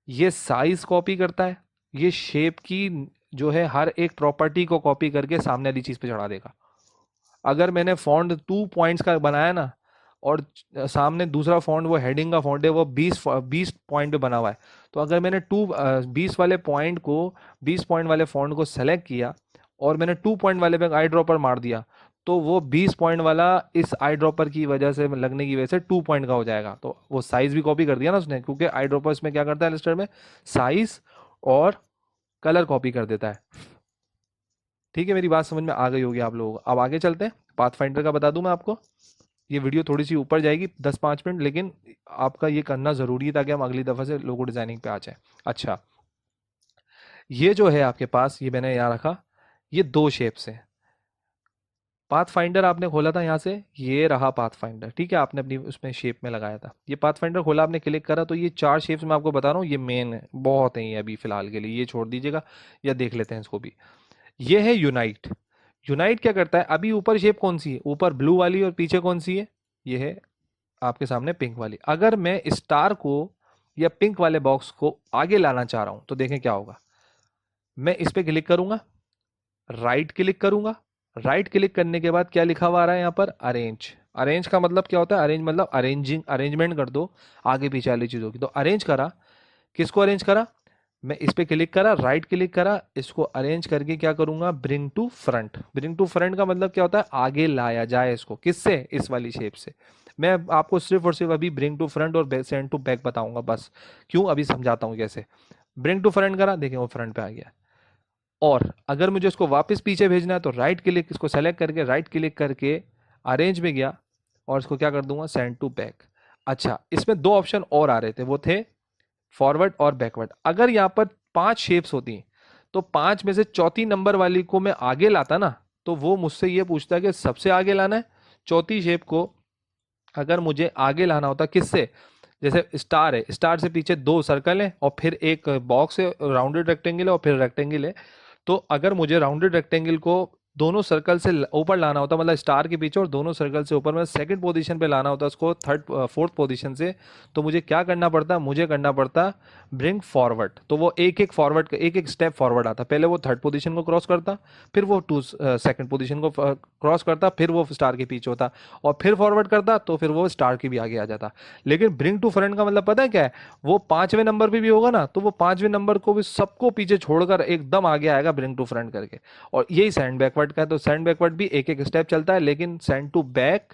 ये साइज कॉपी करता है, ये शेप की जो है हर एक प्रॉपर्टी को कॉपी करके सामने वाली चीज पे चढ़ा देगा। अगर मैंने फॉन्ट 2 पॉइंट्स का बनाया ना, और सामने दूसरा फॉन्ट वो हेडिंग का फॉन्ट है वो 20 पॉइंट पे बना हुआ है, तो अगर मैंने 20 वाले पॉइंट को 20 पॉइंट वाले फॉन्ट को सेलेक्ट किया और मैंने 2 पॉइंट वाले पे आई ड्रॉपर मार दिया, तो वो 20 पॉइंट वाला इस आई ड्रॉपर की वजह से, लगने की वजह से 2 पॉइंट का हो जाएगा। तो वो साइज भी कॉपी कर दिया ना उसने, क्योंकि आई ड्रॉपर इसमें क्या करता है लिस्टर में, साइज और कलर कॉपी कर देता है। ठीक है, मेरी बात समझ में आ गई होगी आप लोगों को। अब आगे चलते हैं, पाथ फाइंडर का बता दूं मैं आपको। ये वीडियो थोड़ी सी ऊपर जाएगी 10-5 मिनट, लेकिन आपका ये करना ज़रूरी है ताकि हम अगली दफ़ा से लोगो डिज़ाइनिंग पे आ जाए। अच्छा, ये जो है आपके पास, ये मैंने यहाँ रखा, ये 2 शेप्स हैं। पाथ फाइंडर आपने खोला था यहाँ से, ये रहा पाथ फाइंडर, ठीक है, आपने अपनी उसमें शेप में लगाया था। ये पाथ फाइंडर खोला, आपने क्लिक करा, तो ये 4 शेप्स मैं आपको बता रहा हूँ, ये मेन है, बहुत हैं ये अभी फ़िलहाल के लिए, ये छोड़ दीजिएगा या देख लेते हैं इसको भी। ये है यूनाइट। यूनाइट क्या करता है, अभी ऊपर शेप कौन सी है, ऊपर ब्लू वाली, और पीछे कौन सी है, ये है आपके सामने पिंक वाली। अगर मैं स्टार को या पिंक वाले बॉक्स को आगे लाना चाह रहा हूं तो देखें क्या होगा। मैं इस पर क्लिक करूंगा, राइट क्लिक करूंगा, राइट क्लिक करने के बाद क्या लिखा हुआ आ रहा है यहाँ पर, अरेंज। अरेंज का मतलब क्या होता है, अरेंज मतलब अरेंजिंग, अरेंजमेंट कर दो आगे पीछे वाली चीज़ों की। तो अरेंज करा, किसको अरेंज करा, मैं इस पे क्लिक करा, राइट क्लिक करा, इसको अरेंज करके क्या करूंगा, bring to front. Bring to front का मतलब क्या होता है, आगे लाया जाए इसको, किससे, इस वाली शेप से। मैं आपको सिर्फ और सिर्फ अभी ब्रिंग टू फ्रंट और सेंड टू बैक बताऊंगा बस, क्यों, अभी समझाता हूं कैसे। ब्रिंग टू फ्रंट करा, देखें वो फ्रंट पे आ गया। और अगर मुझे उसको वापस पीछे भेजना है तो राइट क्लिक, इसको सेलेक्ट करके राइट क्लिक करके अरेंज में गया, और इसको क्या कर दूंगा, सेंड टू बैक। अच्छा, इसमें 2 ऑप्शन और आ रहे थे, वो थे फॉरवर्ड और बैकवर्ड। अगर यहाँ पर 5 शेप्स होती तो 5 में से चौथी नंबर वाली को मैं आगे लाता ना, तो वो मुझसे ये पूछता है कि सबसे आगे लाना है चौथी शेप को। अगर मुझे आगे लाना होता किससे, जैसे स्टार है, स्टार से पीछे 2 सर्कल है और फिर एक बॉक्स है, राउंडेड रेक्टेंगल है और फिर रेक्टेंगल है। तो अगर मुझे राउंडेड रेक्टेंगल को दोनों सर्कल से ऊपर लाना होता, मतलब स्टार के पीछे और दोनों सर्कल से ऊपर, मतलब सेकंड पोजीशन पे लाना होता उसको, थर्ड फोर्थ पोजीशन से, तो मुझे क्या करना पड़ता, मुझे करना पड़ता ब्रिंग फॉरवर्ड। तो वो एक एक फॉरवर्ड, एक एक स्टेप फॉरवर्ड आता, पहले वो थर्ड पोजीशन को क्रॉस करता, फिर वो सेकंड पोजीशन को क्रॉस करता, फिर वो स्टार के पीछे होता, और फिर फॉरवर्ड करता तो फिर वो स्टार के भी आगे आ जाता। लेकिन ब्रिंग टू फ्रंट का मतलब पता है क्या है, वो 5वें नंबर पे भी होगा ना, तो वो 5वें नंबर को भी सबको पीछे छोड़कर एकदम आगे आएगा ब्रिंग टू फ्रंट करके। और यही सेंड बैकवर्ड का है, तो सेंड बैकवर्ड भी एक एक स्टेप चलता है, लेकिन send to back,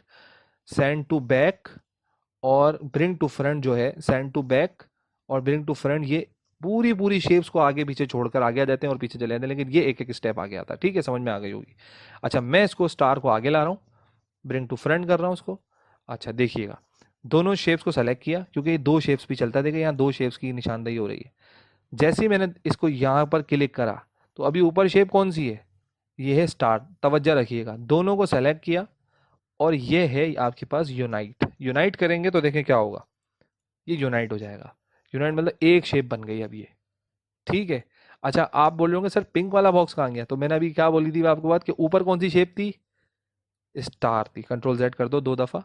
send to back और ब्रिंग टू फ्रंट जो है, सेंड टू बैक और ब्रिंग टू फ्रंट, ये पूरी पूरी शेप्स को आगे पीछे छोड़कर आगे आ जाते हैं और पीछे चले जाते हैं, लेकिन ये एक एक स्टेप आगे आता है। ठीक है, समझ में आ गई होगी। अच्छा, मैं इसको स्टार को आगे ला रहा हूँ, ब्रिंग टू फ्रंट कर रहा हूँ उसको। अच्छा देखिएगा, दोनों शेप्स को सेलेक्ट किया, क्योंकि ये 2 शेप्स भी चलता है, देखिए यहाँ 2 शेप्स की निशानदेही हो रही है। जैसे ही मैंने इसको यहाँ पर क्लिक करा, तो अभी ऊपर शेप कौन सी है, ये है स्टार। तवज्जो रखिएगा, दोनों को सेलेक्ट किया और ये है आपके पास यूनाइट। यूनाइट करेंगे तो देखें क्या होगा, ये यूनाइट हो जाएगा। यूनाइट मतलब एक शेप बन गई अब ये। ठीक है। अच्छा, आप बोल रहे होंगे सर पिंक वाला बॉक्स कहाँ गया, तो मैंने अभी क्या बोली थी आपको बात, कि ऊपर कौन सी शेप थी, स्टार थी। कंट्रोल जेड कर दो 2 दफा,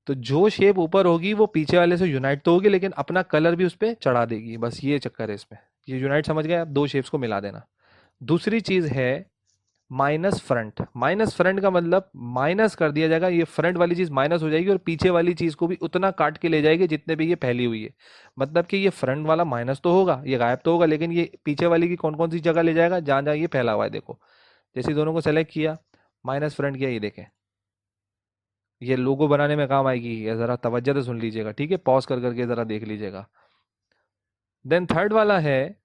तो जो शेप ऊपर होगी वो पीछे वाले से यूनाइट तो होगी, लेकिन अपना कलर भी उस पर चढ़ा देगी, बस ये चक्कर है इसमें। ये यूनाइट समझ गए आप, 2 शेप्स को मिला देना। दूसरी चीज है माइनस फ्रंट। माइनस फ्रंट का मतलब माइनस कर दिया जाएगा, ये फ्रंट वाली चीज माइनस हो जाएगी और पीछे वाली चीज को भी उतना काट के ले जाएगी जितने भी ये फैली हुई है। मतलब कि ये फ्रंट वाला माइनस तो होगा, ये गायब तो होगा, लेकिन ये पीछे वाली की कौन कौन सी जगह ले जाएगा, जहां जहां ये फैला हुआ है। देखो, जैसे दोनों को सेलेक्ट किया, माइनस फ्रंट किया, ये देखें, ये लोगो बनाने में काम आएगी, ये जरा तवज्जो से सुन लीजिएगा, ठीक है, पॉज कर करके जरा देख लीजिएगा। देन थर्ड वाला है,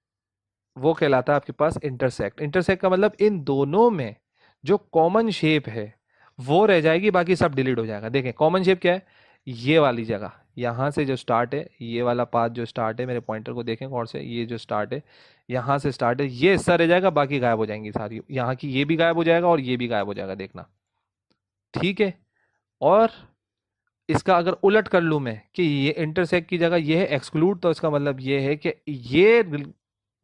वो कहलाता है आपके पास इंटरसेक्ट। इंटरसेक्ट का मतलब इन दोनों में जो कॉमन शेप है वो रह जाएगी, बाकी सब डिलीट हो जाएगा। देखें कॉमन शेप क्या है, ये वाली जगह, यहाँ से जो स्टार्ट है, ये वाला पाथ जो स्टार्ट है, मेरे पॉइंटर को देखें और से, ये जो स्टार्ट है, यहाँ से स्टार्ट है, ये हिस्सा रह जाएगा, बाकी गायब हो जाएंगी सारी, यहाँ की ये भी गायब हो जाएगा और ये भी गायब हो जाएगा, देखना। ठीक है। और इसका अगर उलट कर लूं मैं कि ये इंटरसेक्ट की जगह ये है एक्सक्लूड, तो इसका मतलब ये है कि ये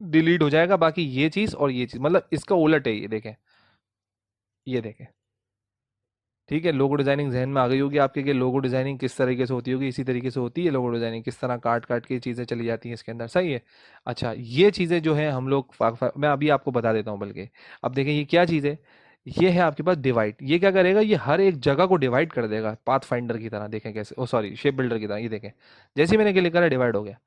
डिलीट हो जाएगा, बाकी ये चीज और ये चीज, मतलब इसका उलट है, ये देखें, ये देखें। ठीक है, लोगो डिजाइनिंग जहन में आ गई होगी आपके कि लोगो डिजाइनिंग किस तरीके से होती होगी, इसी तरीके से होती है लोगो डिजाइनिंग, किस तरह काट काट के चीज़ें चली जाती हैं इसके अंदर, सही है। अच्छा, ये चीज़ें जो है हम लोग मैं अभी आपको बता देता हूँ, बल्कि अब देखें ये क्या चीज़ है, ये है आपके पास डिवाइड। ये क्या करेगा, ये हर एक जगह को डिवाइड कर देगा, पाथ फाइंडर की तरह। देखें कैसे, ओ सॉरी, शेप बिल्डर की तरह। ये देखें, जैसे ही मैंने क्लिक करा डिवाइड हो गया,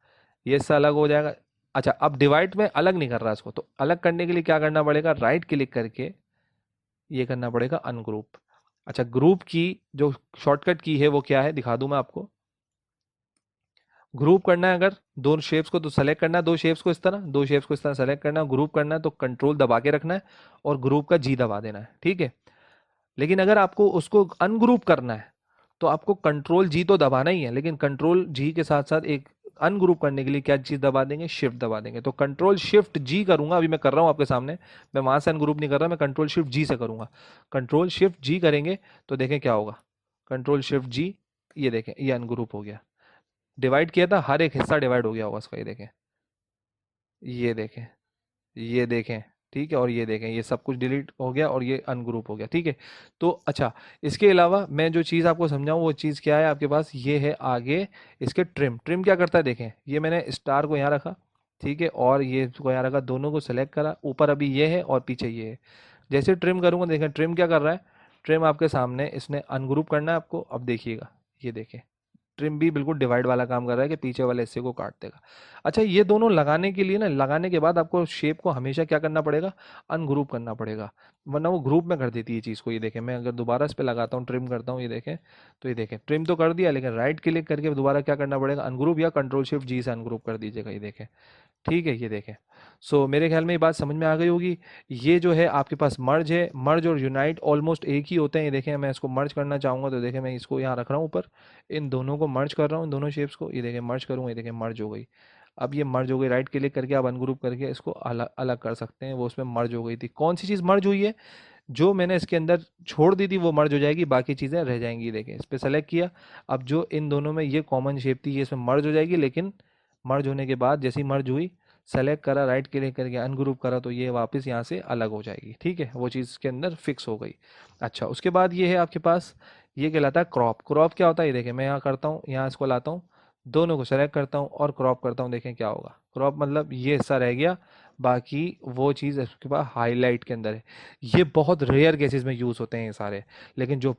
ये हिस्सा अलग हो जाएगा, अच्छा, अब डिवाइड में अलग नहीं कर रहा इसको, तो अलग करने के लिए क्या करना पड़ेगा, राइट क्लिक करके ये करना पड़ेगा अनग्रुप। अच्छा, ग्रुप की जो शॉर्टकट की है वो क्या है, दिखा दूं मैं आपको। ग्रुप करना है अगर दो शेप्स को, तो सेलेक्ट करना है दो शेप्स को इस तरह, दो शेप्स को इस तरह सेलेक्ट करना है, ग्रुप करना है तो कंट्रोल दबा के रखना है और ग्रुप का जी दबा देना है, ठीक है। लेकिन अगर आपको उसको अनग्रुप करना है तो आपको कंट्रोल जी तो दबाना ही है, लेकिन कंट्रोल जी के साथ साथ एक अनग्रुप करने के लिए क्या चीज दबा देंगे, शिफ्ट दबा देंगे। तो कंट्रोल शिफ्ट जी करूंगा, अभी मैं कर रहा हूं आपके सामने, मैं वहां से अनग्रुप नहीं कर रहा, मैं कंट्रोल शिफ्ट जी से करूंगा। कंट्रोल शिफ्ट जी करेंगे तो देखें क्या होगा, कंट्रोल शिफ्ट जी, ये देखें ये अनग्रुप हो गया। डिवाइड किया था, हर एक हिस्सा डिवाइड हो गया होगा इसका, ये देखें, ये देखें, ये देखें, ठीक है। और ये देखें, ये सब कुछ डिलीट हो गया और ये अनग्रुप हो गया, ठीक है। तो अच्छा, इसके अलावा मैं जो चीज़ आपको समझाऊं वो चीज़ क्या है आपके पास, ये है आगे इसके ट्रिम। ट्रिम क्या करता है देखें, ये मैंने स्टार को यहाँ रखा, ठीक है, और ये इसको यहाँ रखा, दोनों को सेलेक्ट करा, ऊपर अभी ये है और पीछे ये है। जैसे ट्रिम करूंगा देखें ट्रिम क्या कर रहा है, ट्रिम आपके सामने इसने अनग्रुप करना है आपको, अब देखिएगा, ये देखें ट्रिम भी बिल्कुल डिवाइड वाला काम कर रहा है कि पीछे वाले हिस्से को काट देगा। अच्छा, ये दोनों लगाने के लिए ना, लगाने के बाद आपको शेप को हमेशा क्या करना पड़ेगा, अनग्रुप करना पड़ेगा, वरना वो ग्रुप में कर देती है चीज़ को। ये देखें, मैं अगर दोबारा इस पे लगाता हूँ, ट्रिम करता हूँ, ये देखें, तो ये देखें ट्रिम तो कर दिया, लेकिन राइट क्लिक करके दोबारा क्या करना पड़ेगा, अनग्रुप, या कंट्रोल शिफ्ट जी से अनग्रुप कर दीजिएगा, ये देखें, ठीक है, ये देखें। सो मेरे ख्याल में ये बात समझ में आ गई होगी। ये जो है आपके पास मर्ज है, मर्ज और यूनाइट ऑलमोस्ट एक ही होते हैं। ये देखें, मैं इसको मर्ज करना चाहूँगा तो देखें मैं इसको यहाँ रख रहा हूँ ऊपर, इन दोनों को मर्ज कर रहा हूँ, इन दोनों शेप्स को, ये देखें मर्ज करूँगा, ये देखें मर्ज हो गई। अब ये मर्ज हो गई, राइट क्लिक करके आप अनग्रुप करके इसको अलग अलग कर सकते हैं, वो उसमें मर्ज हो गई थी। कौन सी चीज़ मर्ज हुई है, जो मैंने इसके अंदर छोड़ दी थी वो मर्ज हो जाएगी, बाकी चीज़ें रह जाएंगी। देखें, इस पर सेलेक्ट किया, अब जो इन दोनों में ये कॉमन शेप थी ये इसमें मर्ज हो जाएगी, लेकिन मर्ज होने के बाद जैसी मर्ज हुई, सेलेक्ट करा, राइट क्लिक करके अनग्रुप करा, तो ये वापस यहाँ से अलग हो जाएगी, ठीक है, वो चीज़ के अंदर फिक्स हो गई। अच्छा, उसके बाद ये है आपके पास, ये कहलाता है क्रॉप। क्रॉप क्या होता है, ये देखें, मैं यहाँ करता हूँ, यहाँ इसको लाता हूँ, दोनों को सेलेक्ट करता हूँ और क्रॉप करता हूँ, देखें क्या होगा। क्रॉप मतलब ये हिस्सा रह गया, बाकी वो चीज़ इसके पास हाईलाइट के अंदर है। ये बहुत रेयर केसेस में यूज़ होते हैं ये सारे, लेकिन जो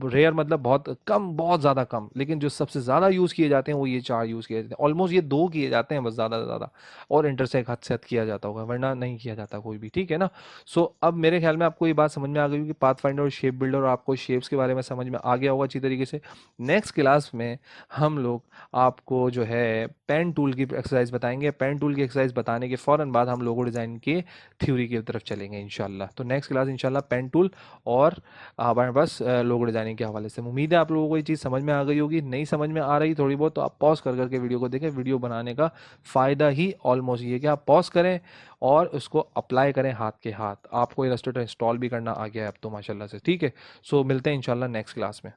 रेयर मतलब बहुत कम, बहुत ज़्यादा कम, लेकिन जो सबसे ज़्यादा यूज़ किए जाते हैं वो ये चार यूज़ किए जाते हैं, ऑलमोस्ट ये दो किए जाते हैं बस, ज़्यादा से ज़्यादा, और इंटरसेक्ट हद से हद किया जाता होगा, वरना नहीं किया जाता कोई भी, ठीक है ना। सो अब मेरे ख्याल में आपको ये बात समझ में आ गई होगी, पाथ फाइंडर और शेप बिल्डर, और आपको शेप्स के बारे में समझ में आ गया होगा अच्छी तरीके से। नेक्स्ट क्लास में हम लोग आपको जो है पेन टूल की एक्सरसाइज बताएंगे। पेन टूल की एक्सरसाइज बताने के फ़ौरन बाद हम लोगो डिज़ाइन के थ्योरी की तरफ चलेंगे इंशाल्लाह। तो नेक्स्ट क्लास इंशाल्लाह पेन टूल और हमारे पास लोगो डिज़ाइनिंग के हवाले से। उम्मीद है आप लोगों को ये चीज़ समझ में आ गई होगी, नहीं समझ में आ रही थोड़ी बहुत तो आप पॉज कर करके वीडियो को देखें। वीडियो बनाने का फ़ायदा ही ऑलमोस्ट ये कि आप पॉज करें और उसको अप्लाई करें हाथ के हाथ। आपको इलस्ट्रेटर इंस्टॉल भी करना आ गया है अब तो माशाल्लाह से, ठीक है। सो मिलते हैं इंशाल्लाह नेक्स्ट क्लास में।